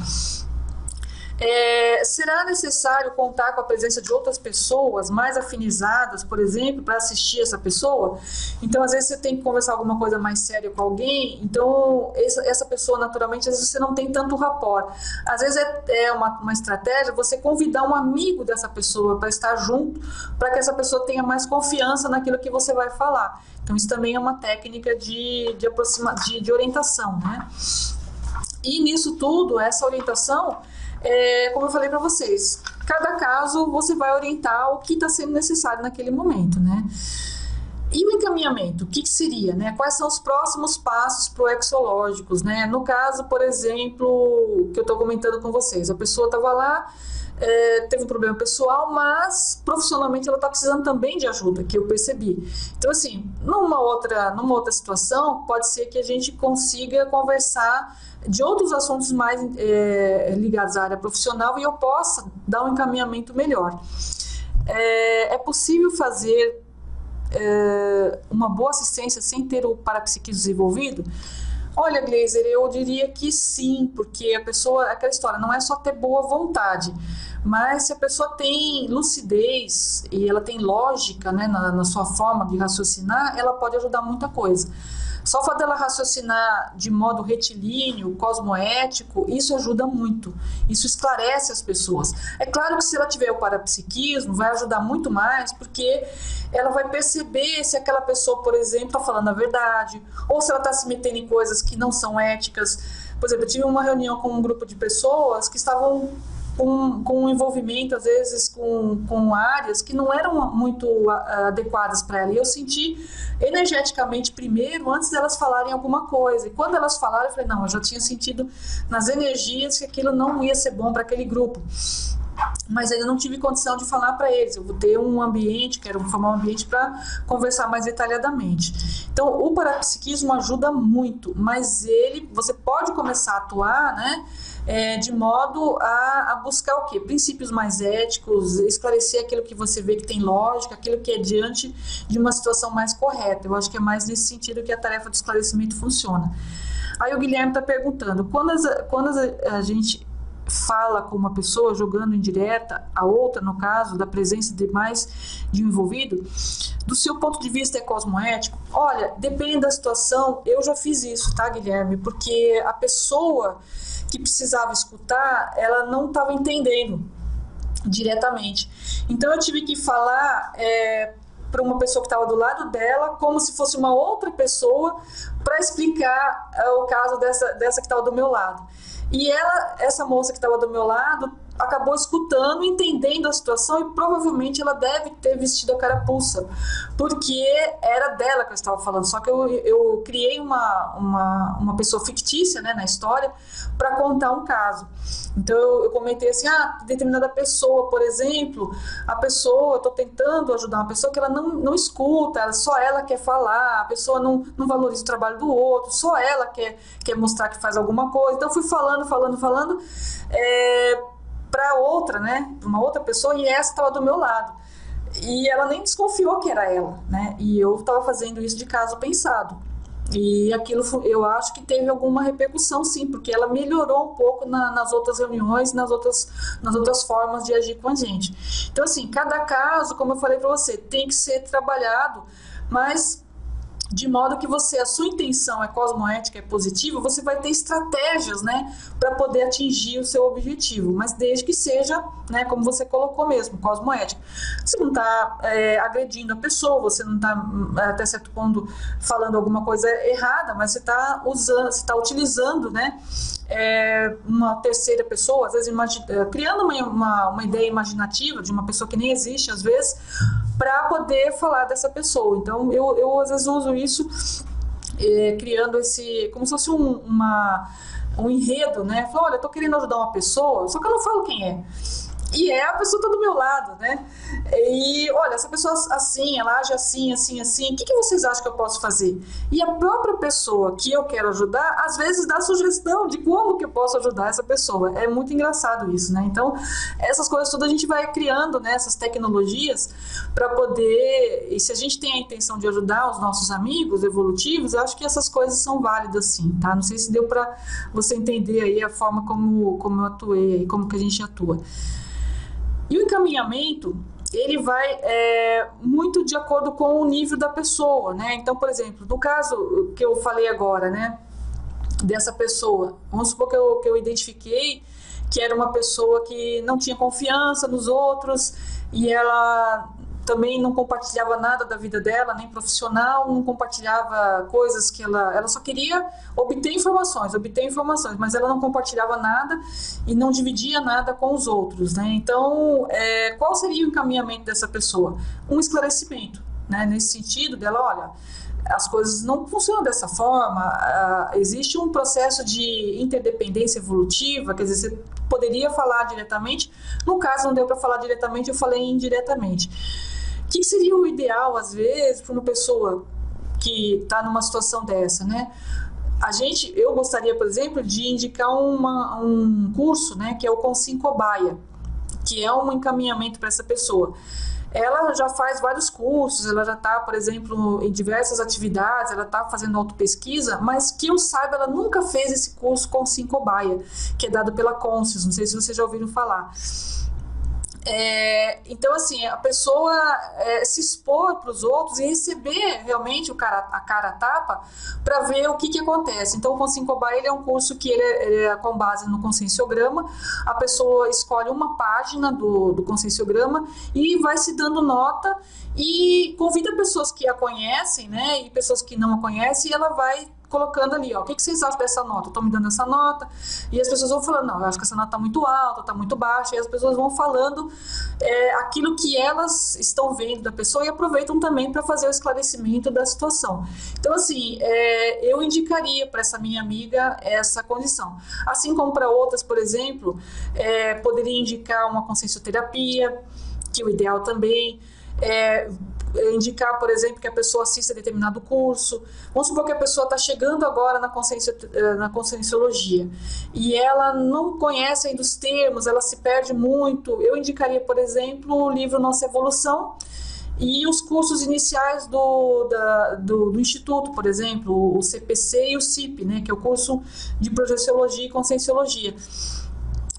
Será necessário contar com a presença de outras pessoas mais afinizadas, por exemplo, para assistir essa pessoa? Então, às vezes, você tem que conversar alguma coisa mais séria com alguém, então, essa pessoa, naturalmente, às vezes você não tem tanto rapport. Às vezes, é uma estratégia você convidar um amigo dessa pessoa para estar junto, para que essa pessoa tenha mais confiança naquilo que você vai falar. Então, isso também é uma técnica de orientação, né? E nisso tudo, essa orientação, como eu falei para vocês, cada caso você vai orientar o que está sendo necessário naquele momento, né? E o encaminhamento, o que seria, né? Quais são os próximos passos proexológicos, né? No caso, por exemplo, que eu estou comentando com vocês, a pessoa estava lá, teve um problema pessoal, mas profissionalmente ela está precisando também de ajuda, que eu percebi. Então, assim, numa outra situação, pode ser que a gente consiga conversar de outros assuntos mais ligados à área profissional e eu possa dar um encaminhamento melhor. É possível fazer uma boa assistência sem ter o parapsiquismo desenvolvido? Olha, Gleiser, eu diria que sim, porque a pessoa, aquela história, não é só ter boa vontade, mas se a pessoa tem lucidez e ela tem lógica, né, na sua forma de raciocinar, ela pode ajudar muita coisa. Só o fato dela raciocinar de modo retilíneo, cosmoético, isso ajuda muito. Isso esclarece as pessoas. É claro que se ela tiver o parapsiquismo, vai ajudar muito mais, porque ela vai perceber se aquela pessoa, por exemplo, está falando a verdade, ou se ela está se metendo em coisas que não são éticas. Por exemplo, eu tive uma reunião com um grupo de pessoas que estavam com um envolvimento, às vezes, com áreas que não eram muito adequadas para ela. E eu senti energeticamente primeiro, antes delas falarem alguma coisa. E quando elas falaram, eu falei, não, eu já tinha sentido nas energias que aquilo não ia ser bom para aquele grupo. Mas ainda não tive condição de falar para eles. Eu vou ter um ambiente, quero formar um ambiente para conversar mais detalhadamente. Então, o parapsiquismo ajuda muito, mas você pode começar a atuar, né? De modo a buscar o quê? Princípios mais éticos, esclarecer aquilo que você vê que tem lógica, aquilo que é diante de uma situação mais correta. Eu acho que é mais nesse sentido que a tarefa de esclarecimento funciona. Aí o Guilherme está perguntando, quando a gente fala com uma pessoa, jogando indireta, a outra, no caso, da presença de mais de um envolvido, do seu ponto de vista é cosmoético? Olha, depende da situação, eu já fiz isso, tá, Guilherme? Porque a pessoa que precisava escutar, ela não estava entendendo diretamente. Então eu tive que falar para uma pessoa que estava do lado dela, como se fosse uma outra pessoa, para explicar o caso dessa que estava do meu lado. E essa moça que estava do meu lado acabou escutando, entendendo a situação e provavelmente ela deve ter vestido a carapuça, porque era dela que eu estava falando, só que eu criei uma pessoa fictícia, né, na história para contar um caso. Então eu comentei assim, determinada pessoa, por exemplo, eu estou tentando ajudar uma pessoa que ela não escuta, só ela quer falar, a pessoa não valoriza o trabalho do outro, só ela quer mostrar que faz alguma coisa. Então eu fui falando, para outra, né, uma outra pessoa, e essa estava do meu lado. E ela nem desconfiou que era ela, né, e eu estava fazendo isso de caso pensado. E aquilo eu acho que teve alguma repercussão, sim, porque ela melhorou um pouco nas outras reuniões, nas outras formas de agir com a gente. Então, assim, cada caso, como eu falei para você, tem que ser trabalhado, mas de modo que a sua intenção é cosmoética, é positiva, você vai ter estratégias, né, para poder atingir o seu objetivo, mas desde que seja, né, como você colocou mesmo, cosmoética. Você não está agredindo a pessoa, você não está, até certo ponto, falando alguma coisa errada, mas você está utilizando, né, uma terceira pessoa, às vezes criando uma ideia imaginativa de uma pessoa que nem existe, às vezes, para poder falar dessa pessoa. Então, eu às vezes uso isso criando como se fosse um enredo, né? Falo, olha, eu tô querendo ajudar uma pessoa, só que eu não falo quem é. E a pessoa tá do meu lado, né? E, olha, essa pessoa assim, ela age assim, assim, assim, o que vocês acham que eu posso fazer? E a própria pessoa que eu quero ajudar, às vezes dá sugestão de como que eu posso ajudar essa pessoa. É muito engraçado isso, né? Então, essas coisas todas a gente vai criando, né, essas tecnologias para poder... E se a gente tem a intenção de ajudar os nossos amigos evolutivos, eu acho que essas coisas são válidas, sim, tá? Não sei se deu para você entender aí a forma como eu atuei, como que a gente atua. E o encaminhamento, ele vai muito de acordo com o nível da pessoa, né? Então, por exemplo, no caso que eu falei agora, né, dessa pessoa, vamos supor que eu identifiquei que era uma pessoa que não tinha confiança nos outros e ela também não compartilhava nada da vida dela, nem profissional, não compartilhava coisas que ela só queria obter informações, mas ela não compartilhava nada e não dividia nada com os outros, né? Então, qual seria o encaminhamento dessa pessoa? Um esclarecimento. né, nesse sentido dela, olha, as coisas não funcionam dessa forma, existe um processo de interdependência evolutiva, quer dizer, você poderia falar diretamente, no caso não deu para falar diretamente, eu falei indiretamente. O que seria o ideal, às vezes, para uma pessoa que está numa situação dessa, né? Eu gostaria, por exemplo, de indicar um curso, né, que é o Consim Cobaia, que é um encaminhamento para essa pessoa. Ela já faz vários cursos, ela já está, por exemplo, em diversas atividades, ela está fazendo autopesquisa, mas que eu saiba, ela nunca fez esse curso Consim Cobaia, que é dado pela Conscius, não sei se vocês já ouviram falar. Então, assim, a pessoa se expor para os outros e receber realmente a cara a tapa para ver o que acontece. Então, o Consim Cobaia, ele é um curso que ele é com base no conscienciograma. A pessoa escolhe uma página do conscienciograma e vai se dando nota e convida pessoas que a conhecem, né, e pessoas que não a conhecem, e ela vai colocando ali, ó, o que vocês acham dessa nota? Estão me dando essa nota? E as pessoas vão falando, não, eu acho que essa nota está muito alta, está muito baixa, e as pessoas vão falando aquilo que elas estão vendo da pessoa e aproveitam também para fazer o esclarecimento da situação. Então, assim, eu indicaria para essa minha amiga essa condição. Assim como para outras, por exemplo, poderia indicar uma consciencioterapia, que é o ideal também, indicar, por exemplo, que a pessoa assista determinado curso. Vamos supor que a pessoa está chegando agora na conscienciologia e ela não conhece ainda os termos, ela se perde muito. Eu indicaria, por exemplo, o livro Nossa Evolução e os cursos iniciais do Instituto, por exemplo, o CPC e o CIP, né, que é o curso de Projeciologia e Conscienciologia,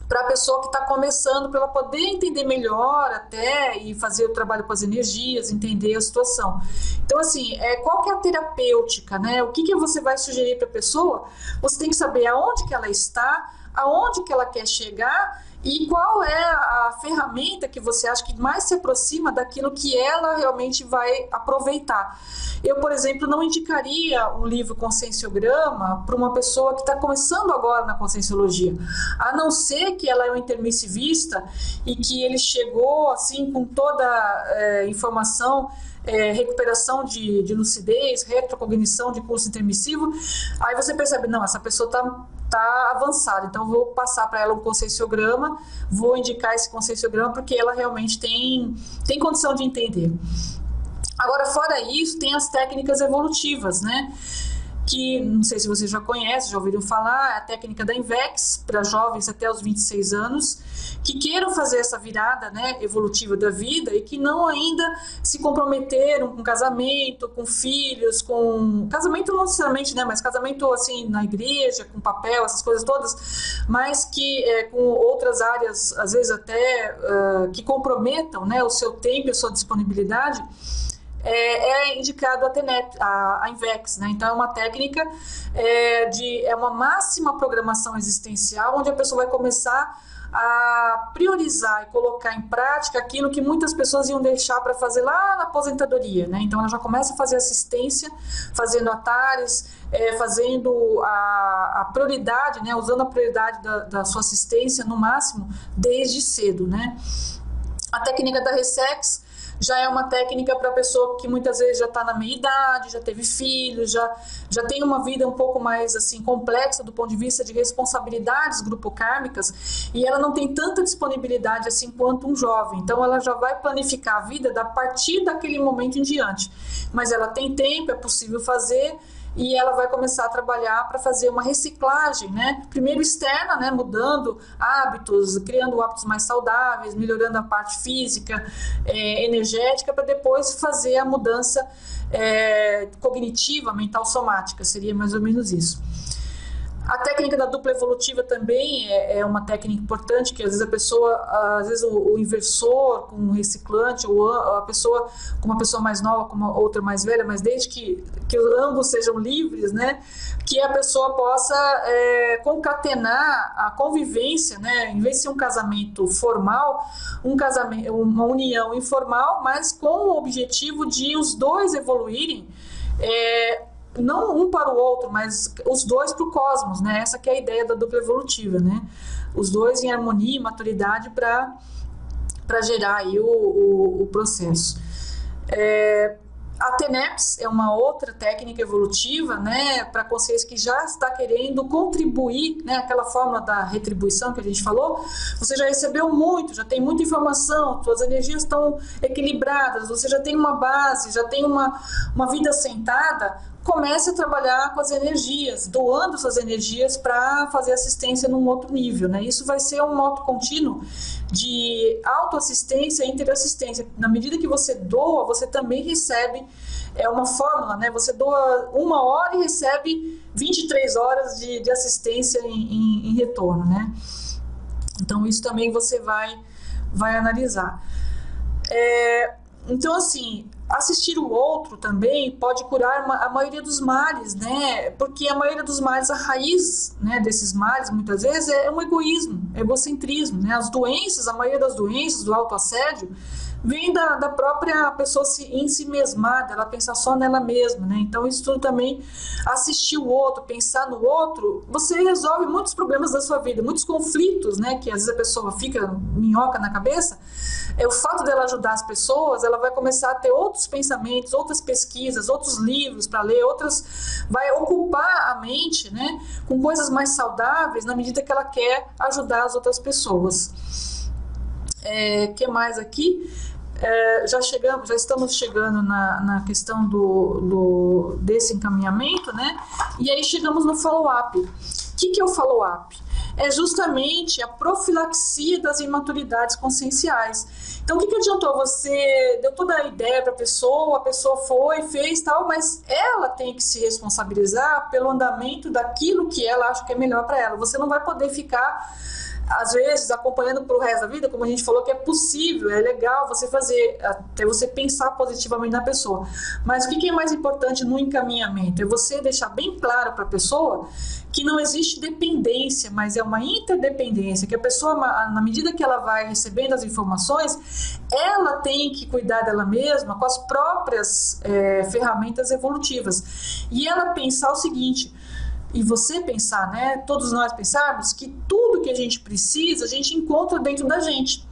para a pessoa que está começando, para ela poder entender melhor até e fazer o trabalho com as energias, entender a situação. Então, assim, qual que é a terapêutica, né? O que você vai sugerir para a pessoa? Você tem que saber aonde que ela está, aonde que ela quer chegar e qual é a ferramenta que você acha que mais se aproxima daquilo que ela realmente vai aproveitar. Eu, por exemplo, não indicaria um livro Conscienciograma para uma pessoa que está começando agora na Conscienciologia, a não ser que ela é um intermissivista e que ele chegou assim com toda a informação, recuperação de lucidez, retrocognição de curso intermissivo, aí você percebe, não, essa pessoa está avançada, então vou passar para ela um conscienciograma, vou indicar esse conscienciograma porque ela realmente tem condição de entender. Agora, fora isso, tem as técnicas evolutivas, né? Que não sei se vocês já conhecem, já ouviram falar, é a técnica da INVEX para jovens até os 26 anos, que queiram fazer essa virada, né, evolutiva da vida e que não ainda se comprometeram com casamento, com filhos, com casamento não necessariamente, né, mas casamento assim na igreja, com papel, essas coisas todas, mas que com outras áreas, às vezes até que comprometam, né, o seu tempo e a sua disponibilidade. É indicado a INVEX, né? Então é uma técnica é uma máxima programação existencial, onde a pessoa vai começar a priorizar e colocar em prática aquilo que muitas pessoas iam deixar para fazer lá na aposentadoria, né? Então ela já começa a fazer assistência, fazendo atares, fazendo a prioridade, né? Usando a prioridade da sua assistência no máximo desde cedo, né? A técnica da Ressex já é uma técnica para a pessoa que muitas vezes já está na meia-idade, já teve filhos, já tem uma vida um pouco mais assim complexa do ponto de vista de responsabilidades grupocármicas e ela não tem tanta disponibilidade assim quanto um jovem. Então ela já vai planificar a vida a partir daquele momento em diante. Mas ela tem tempo, é possível fazer e ela vai começar a trabalhar para fazer uma reciclagem, né? Primeiro externa, né? Mudando hábitos, criando hábitos mais saudáveis, melhorando a parte física, energética, para depois fazer a mudança cognitiva, mental, somática, seria mais ou menos isso. A técnica da dupla evolutiva também é uma técnica importante, que às vezes a pessoa, às vezes o inversor com um reciclante, ou a pessoa com uma pessoa mais nova com uma outra mais velha, mas desde que ambos sejam livres, né, que a pessoa possa concatenar a convivência, né, em vez de ser um casamento formal, uma união informal, mas com o objetivo de os dois evoluírem, não um para o outro, mas os dois para o cosmos, né? Essa que é a ideia da dupla evolutiva, né? Os dois em harmonia e maturidade para gerar aí o processo. A TENEPS é uma outra técnica evolutiva, né, para consciência que já está querendo contribuir, né, aquela fórmula da retribuição que a gente falou. Você já recebeu muito, já tem muita informação, suas energias estão equilibradas, você já tem uma base, já tem uma vida assentada. Comece a trabalhar com as energias, doando suas energias para fazer assistência num outro nível, né? Isso vai ser um modo contínuo de autoassistência e interassistência. Na medida que você doa, você também recebe, é uma fórmula, né? Você doa 1 hora e recebe 23 horas de assistência em retorno, né? Então, isso também você vai analisar. Então, assim, assistir o outro também pode curar a maioria dos males, né? Porque a maioria dos males, a raiz, né, desses males, muitas vezes, é um egoísmo, egocentrismo, né? As doenças, a maioria das doenças do autoassédio, vem da própria pessoa em si mesmada, ela pensar só nela mesma, né? Então, isso tudo também, assistir o outro, pensar no outro, você resolve muitos problemas da sua vida, muitos conflitos, né? Que às vezes a pessoa fica minhoca na cabeça. O fato dela ajudar as pessoas, ela vai começar a ter outros pensamentos, outras pesquisas, outros livros para ler, vai ocupar a mente, né? Com coisas mais saudáveis, na medida que ela quer ajudar as outras pessoas. Que mais aqui? Já estamos chegando na questão desse encaminhamento, né? E aí chegamos no follow-up. O que é o follow-up? É justamente a profilaxia das imaturidades conscienciais. Então, o que adiantou? Você deu toda a ideia para a pessoa foi, fez tal, mas ela tem que se responsabilizar pelo andamento daquilo que ela acha que é melhor para ela. Você não vai poder ficar, às vezes, acompanhando para o resto da vida, como a gente falou, que é possível, é legal você fazer, até você pensar positivamente na pessoa. Mas o que é mais importante no encaminhamento? É você deixar bem claro para a pessoa que não existe dependência, mas é uma interdependência, que a pessoa, na medida que ela vai recebendo as informações, ela tem que cuidar dela mesma com as próprias ferramentas evolutivas. E ela pensar o seguinte, e você pensar, né, todos nós pensarmos que tudo que a gente precisa, a gente encontra dentro da gente.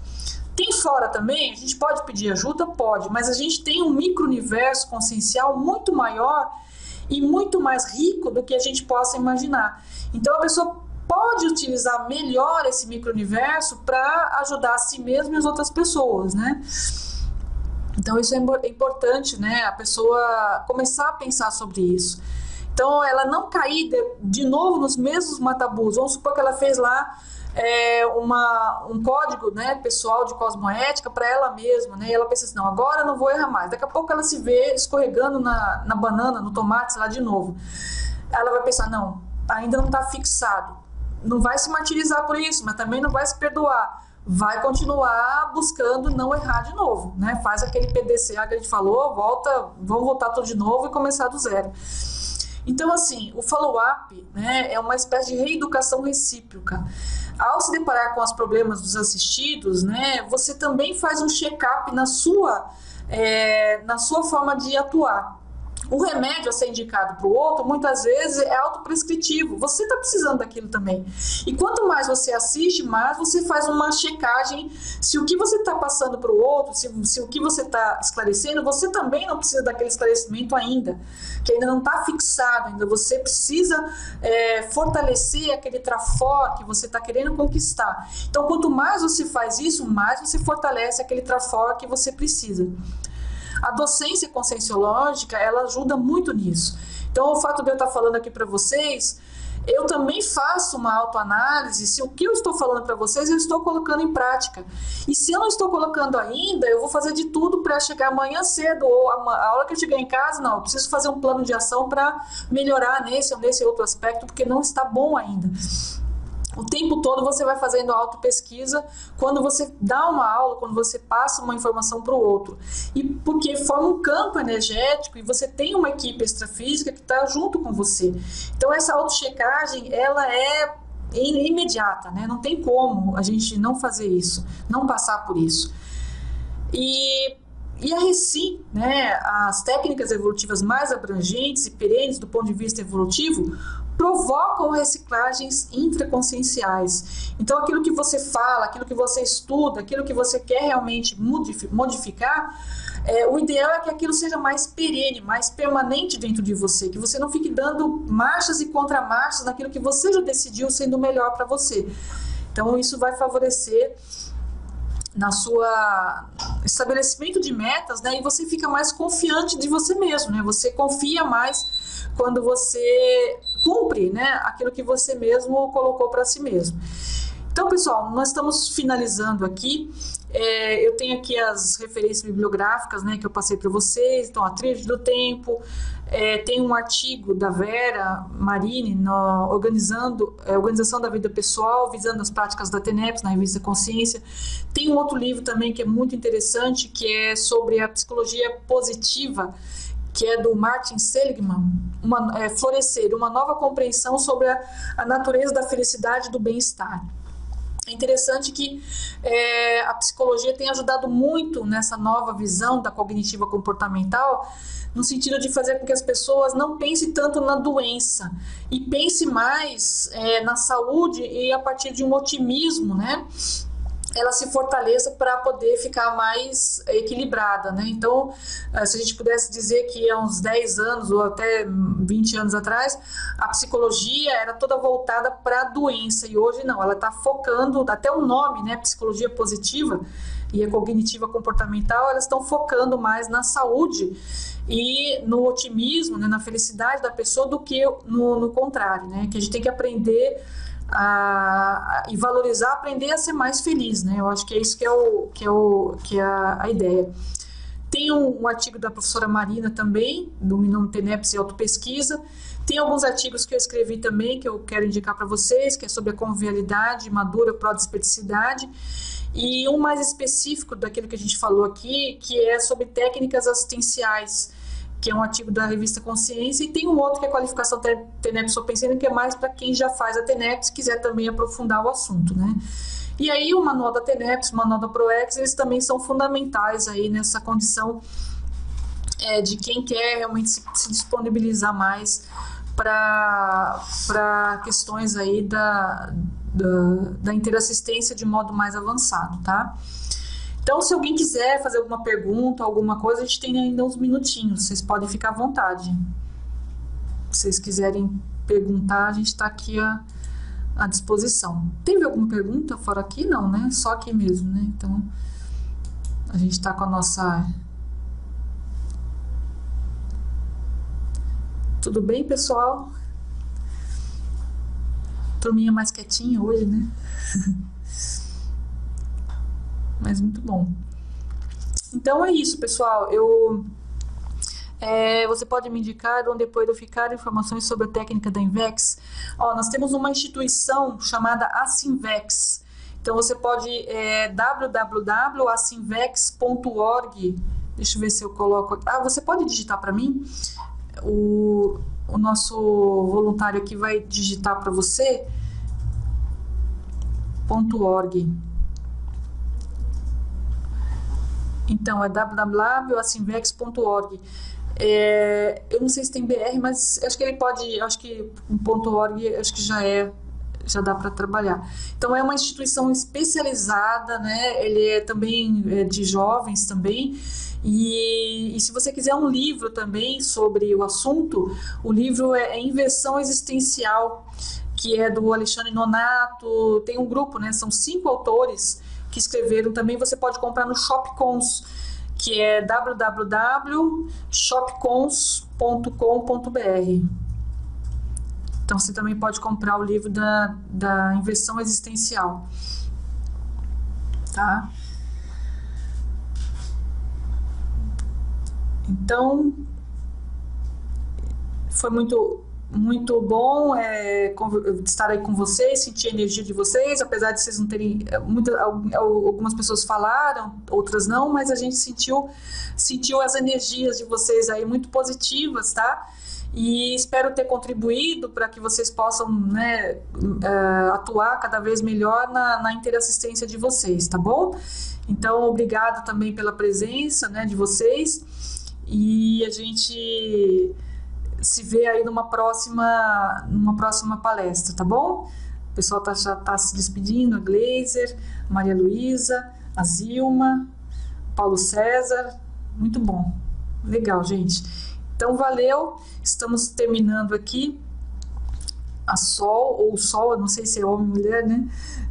Tem fora também, a gente pode pedir ajuda? Pode, mas a gente tem um micro-universo consciencial muito maior e muito mais rico do que a gente possa imaginar. Então, a pessoa pode utilizar melhor esse micro-universo para ajudar a si mesma e as outras pessoas, né? Então, isso é importante, né? A pessoa começar a pensar sobre isso. Então, ela não cair de novo nos mesmos matabus. Vamos supor que ela fez lá um código, né, pessoal de cosmoética para ela mesma, né, e ela pensa assim, não, agora não vou errar mais. Daqui a pouco ela se vê escorregando na banana, no tomate, lá de novo. Ela vai pensar, não, ainda não está fixado. Não vai se martirizar por isso, mas também não vai se perdoar. Vai continuar buscando não errar de novo, né? Faz aquele PDCA que a gente falou, vamos voltar tudo de novo e começar do zero. Então, assim, o follow-up, né, é uma espécie de reeducação recíproca. Ao se deparar com os problemas dos assistidos, né, você também faz um check-up na sua forma de atuar. O remédio a ser indicado para o outro, muitas vezes, é autoprescritivo. Você está precisando daquilo também. E quanto mais você assiste, mais você faz uma checagem se o que você está passando para o outro, se o que você está esclarecendo, você também não precisa daquele esclarecimento ainda, que ainda não está fixado, ainda você precisa fortalecer aquele trafor que você está querendo conquistar. Então, quanto mais você faz isso, mais você fortalece aquele trafor que você precisa. A docência conscienciológica, ela ajuda muito nisso. Então, o fato de eu estar falando aqui para vocês, eu também faço uma autoanálise se o que eu estou falando para vocês eu estou colocando em prática. E se eu não estou colocando ainda, eu vou fazer de tudo para chegar amanhã cedo ou a hora que eu chegar em casa, não, eu preciso fazer um plano de ação para melhorar nesse ou nesse outro aspecto, porque não está bom ainda. O tempo todo você vai fazendo autopesquisa quando você dá uma aula, quando você passa uma informação para o outro. E porque forma um campo energético e você tem uma equipe extrafísica que está junto com você. Então essa autochecagem, ela é imediata, né? Não tem como a gente não fazer isso, não passar por isso. E a RECI, né, as técnicas evolutivas mais abrangentes e perenes do ponto de vista evolutivo, provocam reciclagens intraconscienciais. Então, aquilo que você fala, aquilo que você estuda, aquilo que você quer realmente modificar, o ideal é que aquilo seja mais perene, mais permanente dentro de você, que você não fique dando marchas e contramarchas naquilo que você já decidiu sendo melhor para você. Então isso vai favorecer na sua estabelecimento de metas, né? E você fica mais confiante de você mesmo, né? Você confia mais quando você cumpre, né, aquilo que você mesmo colocou para si mesmo. Então, pessoal, nós estamos finalizando aqui. Eu tenho aqui as referências bibliográficas, né, que eu passei para vocês. Então, a Tríade do Tempo. Tem um artigo da Vera Marini na Organização da Vida Pessoal, visando as práticas da TENEPS, na revista Consciência. Tem um outro livro também que é muito interessante, que é sobre a psicologia positiva, que é do Martin Seligman, Florescer, uma nova compreensão sobre a natureza da felicidade e do bem-estar. É interessante que a psicologia tem ajudado muito nessa nova visão da cognitiva comportamental, no sentido de fazer com que as pessoas não pensem tanto na doença e pense mais na saúde, e a partir de um otimismo, né, ela se fortaleça para poder ficar mais equilibrada, né? Então, se a gente pudesse dizer que há uns 10 anos ou até 20 anos atrás, a psicologia era toda voltada para a doença, e hoje não, ela está focando, até o nome, né, psicologia positiva e a cognitiva comportamental, elas estão focando mais na saúde e no otimismo, né, na felicidade da pessoa, do que no contrário, né? Que a gente tem que aprender e valorizar, aprender a ser mais feliz, né? Eu acho que é isso que é a ideia. Tem um artigo da professora Marina também, do Minome TENEPS e Autopesquisa. Tem alguns artigos que eu escrevi também, que eu quero indicar para vocês, que é sobre a convivialidade madura, pró-desperdiciidade. E um mais específico daquilo que a gente falou aqui, que é sobre técnicas assistenciais, que é um artigo da revista Consciência, e tem um outro que é a qualificação TENEPS Pensando, que é mais para quem já faz a TENEPS e quiser também aprofundar o assunto, né? E aí o manual da TENEPS, o manual da ProEx, eles também são fundamentais aí nessa condição de quem quer realmente se disponibilizar mais para questões aí da interassistência de modo mais avançado, tá? Então, se alguém quiser fazer alguma pergunta, alguma coisa, a gente tem ainda uns minutinhos, vocês podem ficar à vontade. Se vocês quiserem perguntar, a gente está aqui à disposição. Teve alguma pergunta fora aqui? Não, né? Só aqui mesmo, né? Então, a gente está com a nossa... Tudo bem, pessoal? Turminha mais quietinha hoje, né? Mas muito bom. Então é isso, pessoal. Você pode me indicar onde depois eu ficar informações sobre a técnica da Invex? Nós temos uma instituição chamada Asinvex. Então você pode www.asinvex.org. Deixa eu ver se eu coloco. Você pode digitar para mim? O nosso voluntário aqui vai digitar para você .org. Então, é www.asinvex.org. Eu não sei se tem BR, mas acho que ele pode, acho que .org, acho que já dá para trabalhar. Então, é uma instituição especializada, né? Ele é também de jovens também. E se você quiser um livro também sobre o assunto, o livro é Inversão Existencial, que é do Alexandre Nonato. Tem um grupo, né? São 5 autores que escreveram também. Você pode comprar no Shopcons, que é www.shopcons.com.br. Então você também pode comprar o livro da Inversão Existencial, tá? Então foi muito bom estar aí com vocês, sentir a energia de vocês, apesar de vocês não terem... algumas pessoas falaram, outras não, mas a gente sentiu as energias de vocês aí muito positivas, tá? E espero ter contribuído para que vocês possam, né, atuar cada vez melhor na interassistência de vocês, tá bom? Então, obrigado também pela presença, né, de vocês, e a gente se vê aí numa próxima palestra, tá bom? O pessoal já está se despedindo, a Gleiser, Maria Luísa, a Zilma, Paulo César, Muito bom. Legal, gente. Então, valeu. Estamos terminando aqui. A Sol, ou Sol, eu não sei se é homem ou mulher, né?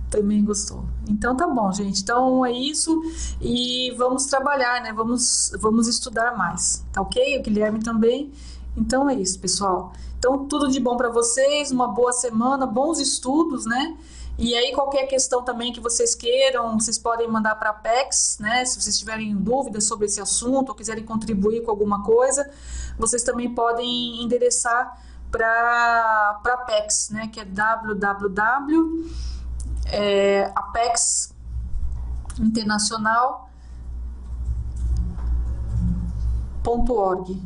Também gostou. Então, tá bom, gente. Então, é isso. E vamos trabalhar, né? Vamos estudar mais. Tá ok? O Guilherme também. Então, é isso, pessoal. Então, tudo de bom para vocês. Uma boa semana, bons estudos, né? E aí, qualquer questão também que vocês queiram, vocês podem mandar para a Apex, né? Se vocês tiverem dúvidas sobre esse assunto ou quiserem contribuir com alguma coisa, vocês também podem endereçar para a Apex, né? Que é www.apexinternacional.org,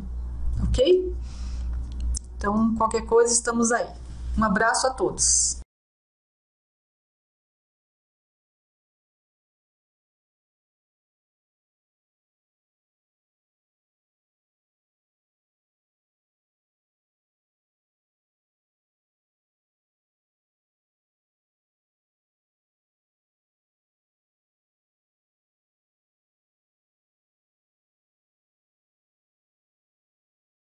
ok? Então, qualquer coisa, estamos aí. Um abraço a todos.